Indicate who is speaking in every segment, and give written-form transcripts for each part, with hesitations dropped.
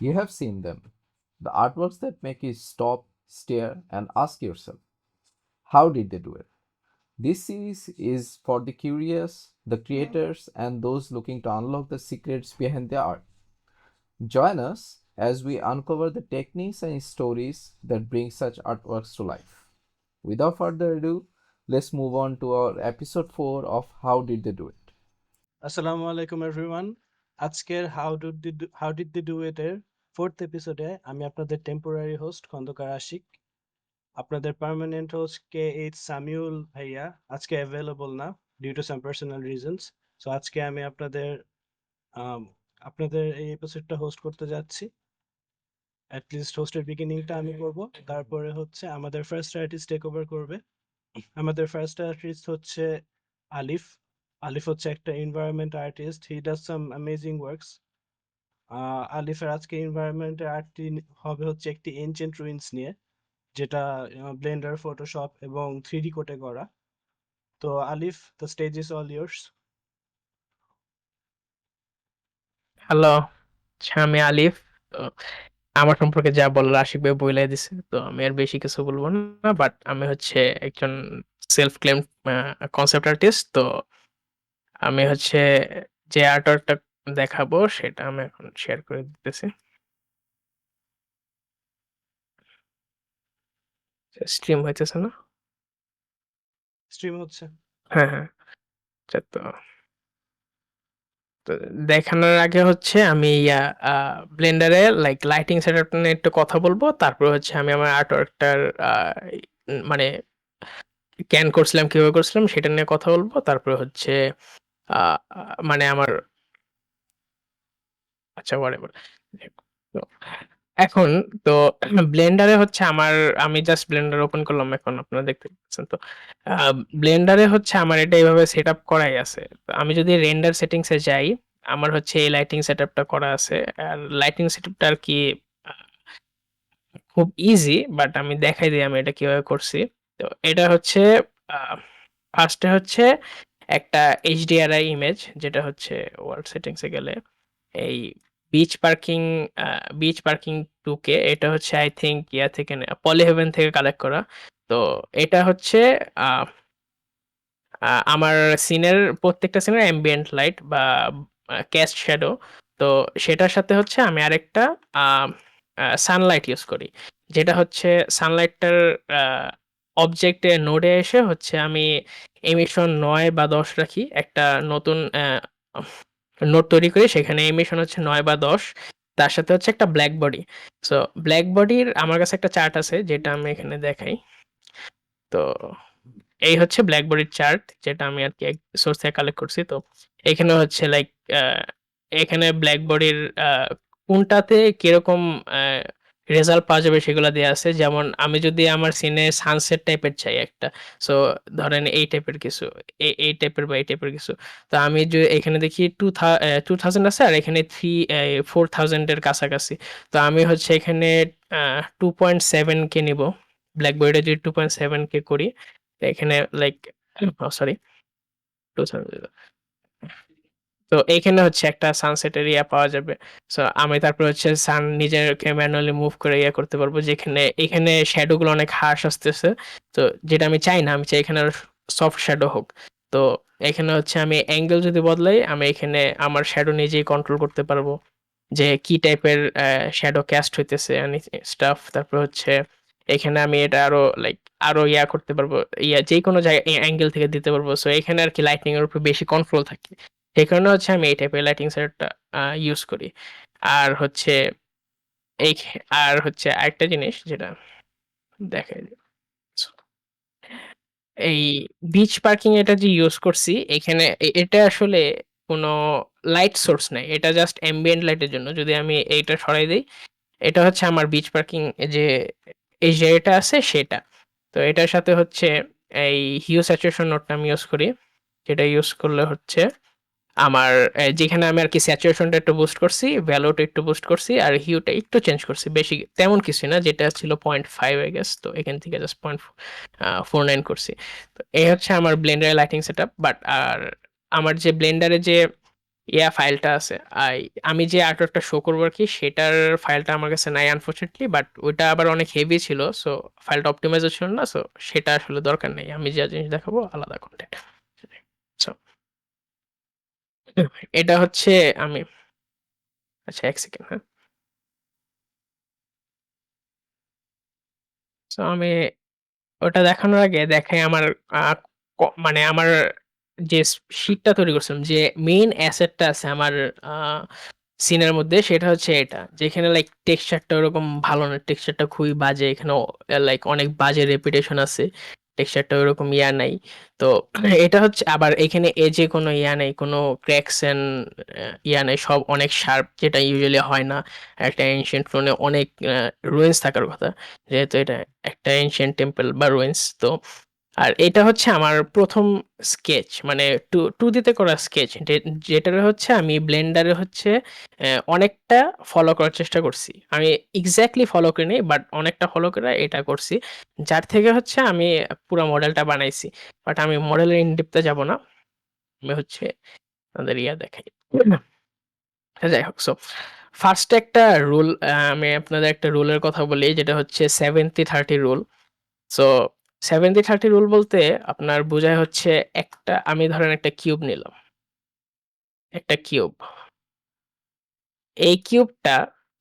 Speaker 1: You have seen them. The artworks that make you stop, stare, and ask yourself, how did they do it? This series is for the curious, the creators, and those looking to unlock the secrets behind their art. Join us as we uncover the techniques and stories that bring such artworks to life. Without further ado, let's move on to our episode 4 of How Did They Do It?
Speaker 2: আসসালামু আলাইকুম everyone. আজকের how did they do it এর ফোর্থ এপিসোডে আমি আপনাদের temporary host Khandakar Ashik, আপনাদের permanent host K H Samiul ভাইয়া আজকে অ্যাভেলেবল না due to some personal reasons. So আজকে আমি আম, আপনাদের এই এপিসোডটা হোস্ট করতে যাচ্ছি। অ্যাটলিস্ট হোস্টের বিগিনিংটা আমি করব, তারপরে হচ্ছে আমাদের ফার্স্ট আর্টিস্ট টেক ওভার করবে। আমাদের ফার্স্ট আর্টিস্ট হচ্ছে আলিফ। আলিফ হচ্ছে একটা environment artist, he does some amazing works. আলিফের আজকে এনভায়রনমেন্টের আর্টটি হবে হচ্ছে একটি এনচেন্ট রুইন্স নিয়ে, যেটা ব্লেন্ডার, ফটোশপ এবং 3D কোটে করা। তো আলিফ, the stage is all years.
Speaker 3: Hello, আমি আলিফ। তো আমার সম্পর্কে যা বলার আশিক ভাই বইলাই দিছে, তো আমি আর বেশি কিছু বলবো না। বাট আমি হচ্ছে একজন সেলফ ক্লেম কনসেপ্ট আর্টিস্ট। তো আমি হচ্ছে যে আর্টওয়ার্কটা দেখাবো সেটা আমি এখন শেয়ার করে দিতেছি। স্ট্রিম হইতেছে না?
Speaker 2: স্ট্রিম হচ্ছে।
Speaker 3: হ্যাঁ হ্যাঁ। আচ্ছা, তো তো দেখানোর আগে হচ্ছে আমি ব্লেন্ডারে লাইক লাইটিং সেটআপ নিয়ে একটু কথা বলবো, তারপর হচ্ছে আমি আমার আর্টওয়ার্কটার মানে ক্যান করছিলাম, কিভাবে করছিলাম সেটা নিয়ে কথা বলবো। তারপরে হচ্ছে মানে আমার আচ্ছা whatever। তো এখন তো ব্লেন্ডারে হচ্ছে আমি জাস্ট ব্লেন্ডার ওপেন করলাম, এখন আপনারা দেখতে পাচ্ছেন। তো ব্লেন্ডারে হচ্ছে আমার এটা এইভাবে সেট আপ করাই আছে। তো আমি যদি রেন্ডার সেটিংসে যাই, আমার হচ্ছে এই লাইটিং সেট আপটা করা আছে। আর লাইটিং সেট আপটা আর কি খুব ইজি, বাট আমি দেখাই দিই আমি এটা কিভাবে করছি। তো এটা হচ্ছে ফার্স্টে হচ্ছে একটা এইচডিআরআই ইমেজ, যেটা হচ্ছে ওয়ার্ল্ড সেটিংসে গেলে এই beach parking beach parking 2K, এটা হচ্ছে আই থিঙ্ক ইয়া থেকে পলিহেভেন থেকে কালেক্ট করা। তো এটা হচ্ছে আমার সিনের প্রত্যেকটা সিনের অ্যাম্বিয়েন্ট লাইট বা ক্যাস্ট শ্যাডো। তো সেটার সাথে হচ্ছে আমি আরেকটা সানলাইট ইউজ করি, যেটা হচ্ছে সানলাইটটার অবজেক্টে নোডে এসে হচ্ছে আমি এমিশন 9 বা 10 রাখি, একটা নতুন নোট তৈরি করি, সেখানে এমিশন হচ্ছে 9 বা 10, তার সাথে হচ্ছে একটা ব্ল্যাক বডি। সো ব্ল্যাক বডির আমার কাছে একটা চার্ট আছে, যেটা আমি এখানে দেখাই। তো এই হচ্ছে ব্ল্যাক বডির চার্ট, যেটা আমি আর কি এক সোর্স থেকে কালেক্ট করছি। তো এখানে হচ্ছে লাইক এখানে ব্ল্যাক বডির কোনটাতে কিরকম রেজাল্ট পাওয়া যাবে সেগুলো দেওয়া আছে। যেমন আমি যদি আমার সিনে সানসেট টাইপের চাই একটা, সো ধরেন এই টাইপের কিছু, এই টাইপের বা এই টাইপের কিছু। তো আমি যে এখানে দেখি 2000 আছে, আর এখানে 4000 এর কাছাকাছি। তো আমি হচ্ছে এখানে 2.7K নিব। ব্ল্যাক বডিটা যদি 2.7K করি, তো এখানে লাইক সরি 2000, তো এইখানে হচ্ছে একটা সানসেটের ইয়া পাওয়া যাবে। সো আমি তারপর হচ্ছে সান নিজেকে ম্যানুয়ালি মুভ করে ইয়া করতে পারবো, যেখানে এখানে শ্যাডো গুলো অনেক হার্শ আসতেছে। তো যেটা আমি চাই না, আমি চাই এখানে সফট শ্যাডো হোক। তো এখানে হচ্ছে আমি অ্যাঙ্গেল যদি বদলাই, আমি এখানে আমার শ্যাডো নিজেই কন্ট্রোল করতে পারবো, যে কি টাইপের শ্যাডো ক্যাস্ট হইতেছে স্টাফ। তারপর হচ্ছে এখানে আমি এটা আরো লাইক আরো ইয়া করতে পারবো, ইয়া যে কোনো জায়গায় অ্যাঙ্গেল থেকে দিতে পারবো। সো এখানে আর কি লাইটিং এর উপর বেশি কন্ট্রোল থাকে, সেই কারণে হচ্ছে আমি এই টাইপের লাইটিং সেটআপটা ইউজ করি। আর হচ্ছে এই আর হচ্ছে আরেকটা জিনিস যেটা দেখাই, এই বিচ পার্কিং এটা যে ইউজ করছি এখানে, এটা আসলে কোনো লাইট সোর্স নাই, এটা জাস্ট অ্যাম্বিয়েন্ট লাইটের জন্য। যদি আমি এইটা সরাই দিই, এটা হচ্ছে আমার বিচ পার্কিং যে এই জায়গাটা আছে সেটা। তো এটার সাথে হচ্ছে এই হিউ স্যাচুরেশন নোটটা আমি ইউজ করি, যেটা ইউজ করলে হচ্ছে আমার যেখানে আমি আর কি স্যাচুরেশনটা একটু বুস্ট করছি, ভ্যালুটা একটু বুস্ট করছি, আর হিউটা একটু চেঞ্জ করছি, বেশি তেমন কিছু না, যেটা ছিল 0.5 আই গেস, তো এখান থেকে জাস্ট 0.49 করছি। তো এই হচ্ছে আমার ব্লেন্ডারের লাইটিং সেট আপ। বাট আর আমার যে ব্লেন্ডারে যে ফাইলটা আছে। আমি যে আর্টওয়ার্কটা শো করবো আর কি, সেটার ফাইলটা আমার কাছে নাই আনফরচুনেটলি, বাট ওইটা আবার অনেক হেভি ছিল, সো ফাইলটা অপটিমাইজও ছিল না, সো সেটা আসলে দরকার নেই। আমি যা জিনিস দেখাবো আলাদা কন্টেন্ট। সো এটা হচ্ছে আমি, আচ্ছা এক সেকেন্ড, হ্যাঁ। সো আমি ওটা দেখানোর আগে দেখাই আমার মানে আমার যে শিটটা তৈরি করছিলাম, যে মেইন অ্যাসেটটা আছে আমার সিনের মধ্যে, সেটা হচ্ছে এটা, যেখানে লাইক টেক্সচারটা ওরকম ভালো না, টেক্সচারটা খুবই বাজে, এখানে লাইক অনেক বাজে রেপুটেশন আছে, টেক্সচারটা ওরকম ইয়া নাই। তো এটা হচ্ছে আবার এখানে এজে কোনো ইয়া নেই, কোনো ক্র্যাকস এন্ড ইয়া নেই, সব অনেক শার্প, যেটা ইউজুয়ালি হয় না একটা এনশিয়েন্ট ফ্লোনে। অনেক রুইন্স থাকার কথা, যেহেতু এটা একটা এনশিয়েন্ট টেম্পল বা রুইন্স। তো আর এটা হচ্ছে আমার প্রথম স্কেচ, মানে টু দিতে করা স্কেচ, যেটার হচ্ছে আমি ব্লেন্ডারে হচ্ছে অনেকটা ফলো করার চেষ্টা করছি। আমি এক্স্যাক্টলি ফলো করিনি, বাট অনেকটা ফলো করে এটা করছি, যার থেকে হচ্ছে আমি পুরো মডেলটা বানাইছি। বাট আমি মডেলের ইনডেপথে যাব না, আমি হচ্ছে তাদের ইয়া দেখাই। যাই হোক, সো ফার্স্ট একটা রুল, আমি আপনাদের একটা রুলের কথা বলি, যেটা হচ্ছে 70-30 রুল। সো 70-30 রুল বলতে আপনার বোঝায় হচ্ছে, একটা আমি ধরেন একটা কিউব নিলাম, একটা কিউব, এই কিউবটা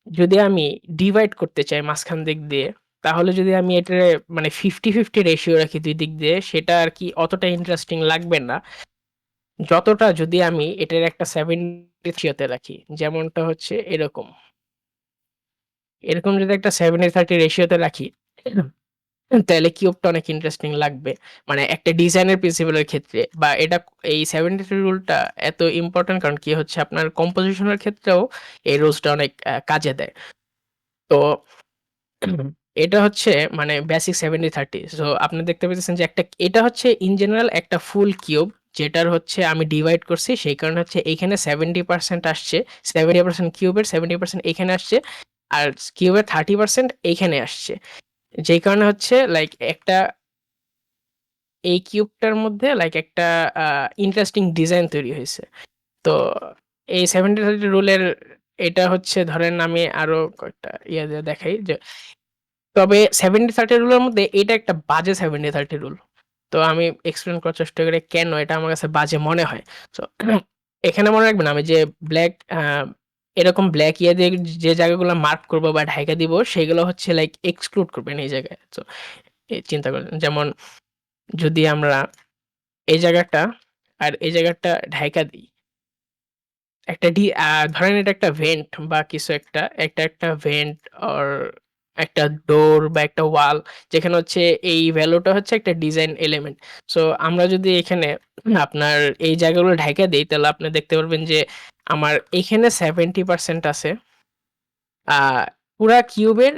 Speaker 3: যদি আমি ডিভাইড করতে চাই মাঝখান দিক দিয়ে, তাহলে যদি আমি এটা মানে 50-50 রেশিও রাখি দুই দিক দিয়ে, সেটা আর কি অতটা ইন্টারেস্টিং লাগবে না, যতটা যদি আমি এটার একটা 70 রেশিওতে রাখি। যেমনটা হচ্ছে এরকম, এরকম যদি একটা 70-30 রেশিওতে রাখি, তাহলে কিউবটা অনেক ইন্টারেস্টিং লাগবে, মানে একটা ডিজাইনের প্রিন্সিপালের ক্ষেত্রে। বা এটা, এই 70 রুলটা এত ইম্পর্টেন্ট, কারণ কি হচ্ছে আপনার কম্পোজিশনের ক্ষেত্রেও এই রুলসটা অনেক কাজে দেয়। তো এটা হচ্ছে মানে বেসিক 70-30। সো আপনি দেখতে পাচ্ছেন যে একটা, এটা হচ্ছে ইন জেনারেল একটা ফুল কিউব, যেটার হচ্ছে আমি ডিভাইড করছি, সেই কারণে হচ্ছে এখানে 70% আসছে, 70% কিউবের 70% এখানে আসছে, আর কিউবের 30% এইখানে আসছে, যেই কারণে হচ্ছে লাইক একটা, এই কিউবটার মধ্যে লাইক একটা ইন্টারেস্টিং ডিজাইন তৈরি হয়েছে। তো এই 70-30 রুলের, এটা হচ্ছে ধরেন আমি আরো কয়েকটা ইয়া দিয়ে দেখাই, যে তবে 70-30 রুলের মধ্যে এটা একটা বাজে 70-30 রুল। তো আমি এক্সপ্লেন করার চেষ্টা করি কেন এটা আমার কাছে বাজে মনে হয়। তো এখানে মনে রাখবেন, আমি যে ব্ল্যাক এরকম ব্ল্যাক ইয়ে দিয়ে যে জায়গাগুলো মার্ক করবো বা ঢাইকা দিব, সেগুলো হচ্ছে লাইক এক্সক্লুড করবেন এই জায়গায়। তো চিন্তা করেন, যেমন যদি আমরা এই জায়গাটা আর এই জায়গাটা ঢাইকা দিই, একটা ধরেন এটা একটা ভেন্ট বা কিছু একটা, একটা ভেন্ট অর একটা ডোর বা একটা ওয়াল, যেখানে হচ্ছে এই ভ্যালুটা হচ্ছে একটা ডিজাইন এলিমেন্ট। সো আমরা যদি এখানে আপনার এই জায়গাগুলো ঢাইকা দিই, তাহলে আপনি দেখতে পারবেন যে আমার এখানে 70% আছে, পুরা কিউবের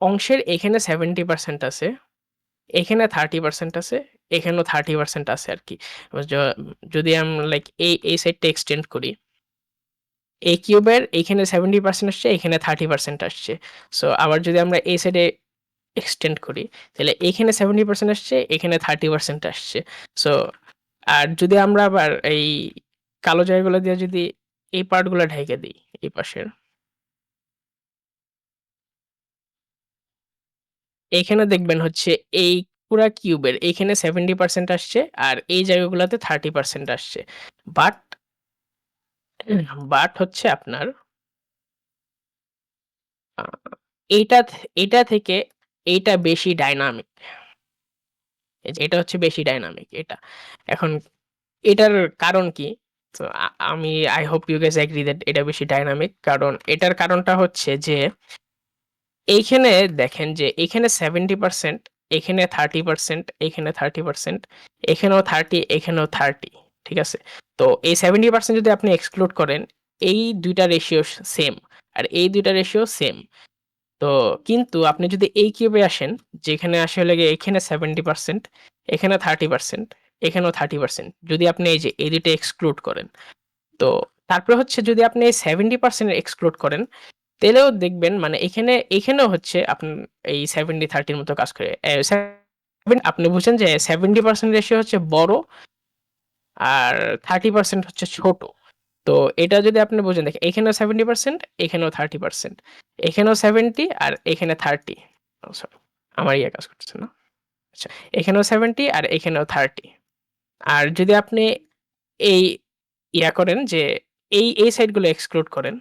Speaker 3: অংশের এখানে 70% আছে, এখানে 30% আছে, এখানেও 30% আছে আর কি। যদি আমরা লাইক এই সাইডটা এক্সটেন্ড করি, এই কিউবের এখানে 70% আসছে, এখানে 30% আসছে। সো আবার যদি আমরা এই সাইডে এক্সটেন্ড করি, তাহলে এখানে 70% আসছে, এখানে 30% আসছে। সো আর যদি আমরা আবার এই কালো জায়গাগুলো দিয়ে যদি এই পার্টগুলো ঢেকে দিই, এই পাশের, এখানে দেখবেন হচ্ছে এই পুরা কিউবের এখানে 70% আসছে, আর এই জায়গাগুলোতে 30% আসছে। বাট হচ্ছে আপনার এইটা এটা থেকে এইটা বেশি ডাইনামিক, এটা হচ্ছে বেশি ডাইনামিক এটা। এখন এটার কারণ কি? তো আমি I hope you guys agree that এটা বেশি ডাইনামিক, কারণ এটার কারণটা হচ্ছে যে এইখানে দেখেন যে এখানে 70%, এখানে 30%, এখানে 30%, এখানেও 30, এখানেও 30, ঠিক আছে? তো এই 70% যদি আপনি এক্সক্লুড করেন, এই দুইটা রেশিও সেম, আর এই দুইটা রেশিও সেম। তো কিন্তু আপনি যদি এই কিউবে আসেন, যেখানে আসলে গিয়ে এখানে 70%, এখানে 30%, এখানেও 30%, যদি আপনি এই যে এই দুইটা এক্সক্লুড করেন, তো তারপরে হচ্ছে যদি আপনি এই 70% এক্সক্লুড করেন, তাহলেও দেখবেন মানে এখানেও হচ্ছে আপনার এই 70-30 মতো কাজ করে। আপনি বুঝছেন যে 70% রেশিও হচ্ছে বড়, আর 30% হচ্ছে ছোট। তো এটা যদি আপনি বোঝেন, দেখেন এখানেও 70%, এখানেও 30%, এখানেও 70 আর এখানে 30, সরি আমার কাজ করতেছে না, আচ্ছা এখানেও 70 আর এখানেও 30। আর যদি আপনি এই করেন যে এই সাইডগুলো এক্সক্লুড করেন,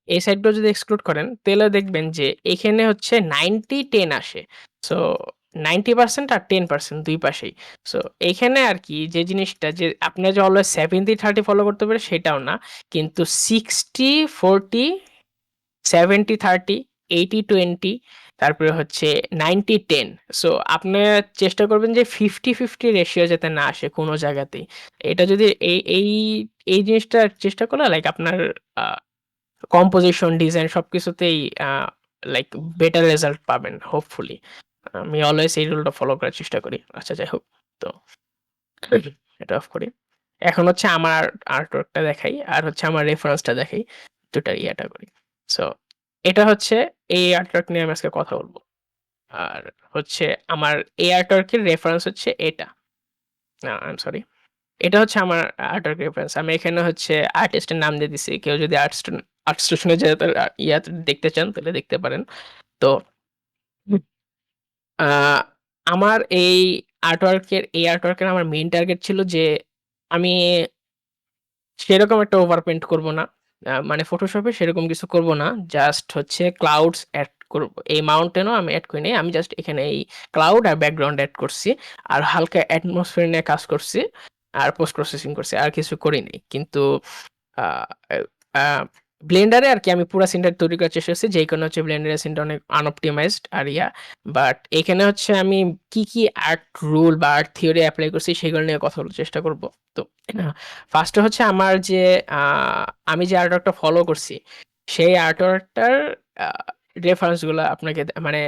Speaker 3: এই সাইডগুলো যদি এক্সক্লুড করেন তাহলে দেখবেন যে এখানে হচ্ছে 90-10 আসে। সো 90% আর 10% দুই পাশেই। সো এইখানে আর কি যে জিনিসটা, যে আপনার যে অলওয়েজ 70-30 ফলো করতে পারে সেটাও না, কিন্তু 60-40, 70-30, 80-20, তারপরে হচ্ছে 90-10। সো আপনি চেষ্টা করবেন যে 50-50 রেশিও যাতে না আসে কোনো জায়গাতেই। এটা যদি এই জিনিসটা চেষ্টা করলে লাইক আপনার কম্পোজিশন, ডিজাইন সবকিছুতেই লাইক বেটার রেজাল্ট পাবেন হোপফুলি। আমি অলওয়েজ এই রুলটা ফলো করার চেষ্টা করি। আচ্ছা যাই হোক, তো এটা অফ করি। এখন হচ্ছে আমার আর্টওয়ার্কটা দেখাই আর হচ্ছে আমার রেফারেন্সটা দেখাই, দুটার ইয়াটা করি। সো এটা হচ্ছে এই আর্টওয়ার্ক নিয়ে আমি আজকে কথা বলবো। আর হচ্ছে আমার এই আর্টওয়ার্কের রেফারেন্স হচ্ছে এটা, না আই এম সরি, এটা হচ্ছে আমার আর্টওয়ার্ক রেফারেন্স। আমি এখানে হচ্ছে আর্টিস্টের নাম দিয়ে দিছি। কেউ যদি আর্ট স্টেশনে যেয়ে তার ইয়াতে দেখতে চান তাহলে দেখতে পারেন। তো আ আমার এই আর্টওয়ার্কের আমার মেইন টার্গেট ছিল যে আমি সেরকম একটা ওভার পেইন্ট করব না। মানে ফটোশপে সেরকম কিছু করব না। জাস্ট হচ্ছে ক্লাউডস এড করব। এই মাউন্টেনও আমি এড করি নাই। আমি জাস্ট এখানে এই ক্লাউড আর ব্যাকগ্রাউন্ড এড করছি। আর হালকা অ্যাটমসফিয়ার নিয়ে কাজ করছি। আর পোস্ট প্রসেসিং করছি। আর কিছু করি নাই। কিন্তু আ আ ব্লেন্ডারে আরকি আমি পুরা সিনটা তৈরি করার চেষ্টা করছি। যেই কারণে হচ্ছে ব্লেন্ডারের সিনটা অনেক আনঅপটিমাইজড আর বাট এখানে হচ্ছে আমি কি আর্ট রুল বা আর্ট থিওরি এপ্লাই করছি সেগুলো নিয়ে কথা বলার চেষ্টা করব। তো ফার্স্টে হচ্ছে আমার যে আ আমি যে আর্টওয়ার্কটা ফলো করছি, সেই আর্টওয়ার্কটার আ রেফারেন্স গুলা আপনাকে মানে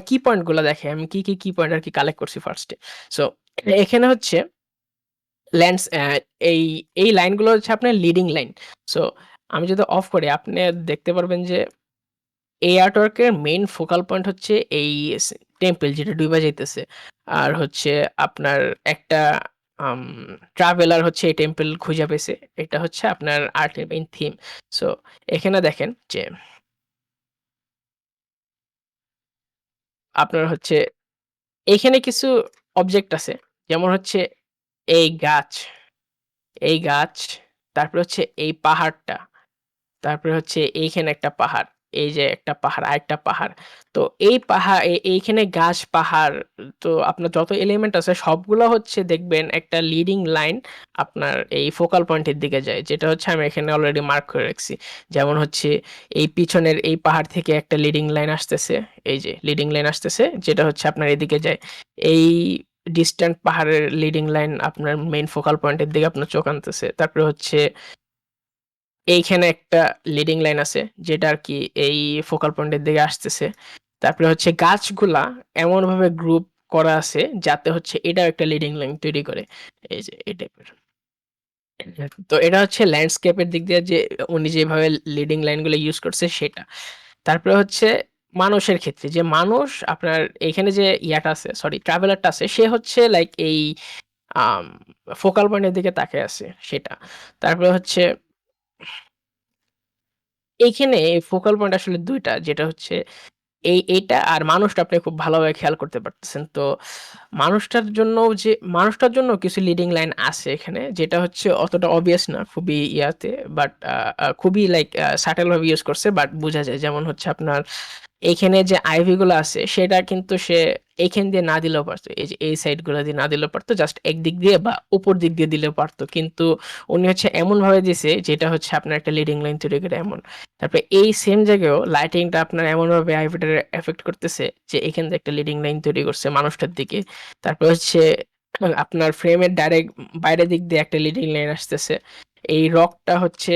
Speaker 3: কি পয়েন্ট গুলা দেখে আমি কি পয়েন্ট আরকি কালেক্ট করছি ফার্স্টে। সো এখানে হচ্ছে ল্যান্ডস এই এই লাইনগুলো হচ্ছে আপনার লিডিং লাইন। সো আমি যদি অফ করি আপনি দেখতে পারবেন যে এই আর্টওয়ার্কের মেইন ফোকাল পয়েন্ট হচ্ছে এই টেম্পল যেটা ডুইবা যাইতেছে। আর হচ্ছে আপনার একটা আম ট্রাভেলার হচ্ছে এই টেম্পল খুঁজে পেয়েছে। এটা হচ্ছে আপনার আর্টের মেইন থিম। সো এখানে দেখেন যে আপনার হচ্ছে এইখানে কিছু অবজেক্ট আছে। যেমন হচ্ছে এই গাছ, এই গাছ, তারপরে হচ্ছে এই পাহাড়টা। তারপরে হচ্ছে এইখানে একটা পাহাড়, এই যে একটা পাহাড়, আরেকটা পাহাড়। তো এই এইখানে গাছ, পাহাড়, তো আপনার যত এলিমেন্ট আছে সবগুলা হচ্ছে দেখবেন একটা লিডিং লাইন আপনার এই ফোকাল পয়েন্টের দিকে যায়। যেটা হচ্ছে আমি এখানে অলরেডি মার্ক করে রাখছি। যেমন হচ্ছে এই পিছনের এই পাহাড় থেকে একটা লিডিং লাইন আসতেছে। এই যে লিডিং লাইন আসতেছে যেটা হচ্ছে আপনার এদিকে যায়। এই ডিস্ট্যান্ট পাহাড়ের লিডিং লাইন আপনার মেইন ফোকাল পয়েন্টের দিকে আপনার চোখ আনতেছে। তারপরে হচ্ছে এইখানে একটা লিডিং লাইন আছে যেটা আরকি এই ফোকাল পয়েন্টের দিকে আসতেছে। তারপরে হচ্ছে গাছগুলা এমনভাবে গ্রুপ করা আছে যাতে হচ্ছে এটাও একটা লিডিং লাইন তৈরি করে। এই যে এই টাইপের। তো এটা হচ্ছে ল্যান্ডস্কেপের দিক দিয়ে যে উনি যেভাবে লিডিং লাইনগুলো ইউজ করছে সেটা। তারপরে হচ্ছে মানুষের ক্ষেত্রে যে মানুষ আপনার এইখানে যে আছে, সরি ট্রাভেলারটা আছে, সে হচ্ছে লাইক এই আম ফোকাল পয়েন্টের দিকে তাকিয়ে আছে সেটা। তারপরে হচ্ছে এইখানে ফোকাল পয়েন্ট আসলে ২ টা, যেটা হচ্ছে এইটা আর মানুষটা আপনি খুব ভালোভাবে খেয়াল করতে পারতেছেন। তো মানুষটার জন্য কিছু লিডিং লাইন আছে এখানে যেটা হচ্ছে অতটা obvious না খুবই বাট খুবই লাইক সাটেল ভাবে ইউজ করছে বাট বোঝা যায়। যেমন হচ্ছে আপনার এইখানে যে আইভি গুলো আছে সেটা কিন্তু সে এইখান দিয়ে না দিলেও পারতো। এই যে এই সাইড গুলা দিয়ে না দিলেও পারতো। জাস্ট একদিক দিয়ে বা উপর দিক দিয়ে দিলেও পারতো। কিন্তু উনি হচ্ছে এমনভাবে দিছে যেটা হচ্ছে আপনার একটা লিডিং লাইন তৈরি করে এমন। তারপরে এই সেম জায়গায়ও লাইটিংটা আপনার এমনভাবে আইভিটারে এফেক্ট করতেছে যে এখান দিয়ে একটা লিডিং লাইন তৈরি করছে মানুষটার দিকে। তারপর হচ্ছে আপনার ফ্রেমের ডাইরেক্ট বাইরের দিক দিয়ে একটা লিডিং লাইন আসতেছে। এই রকটা হচ্ছে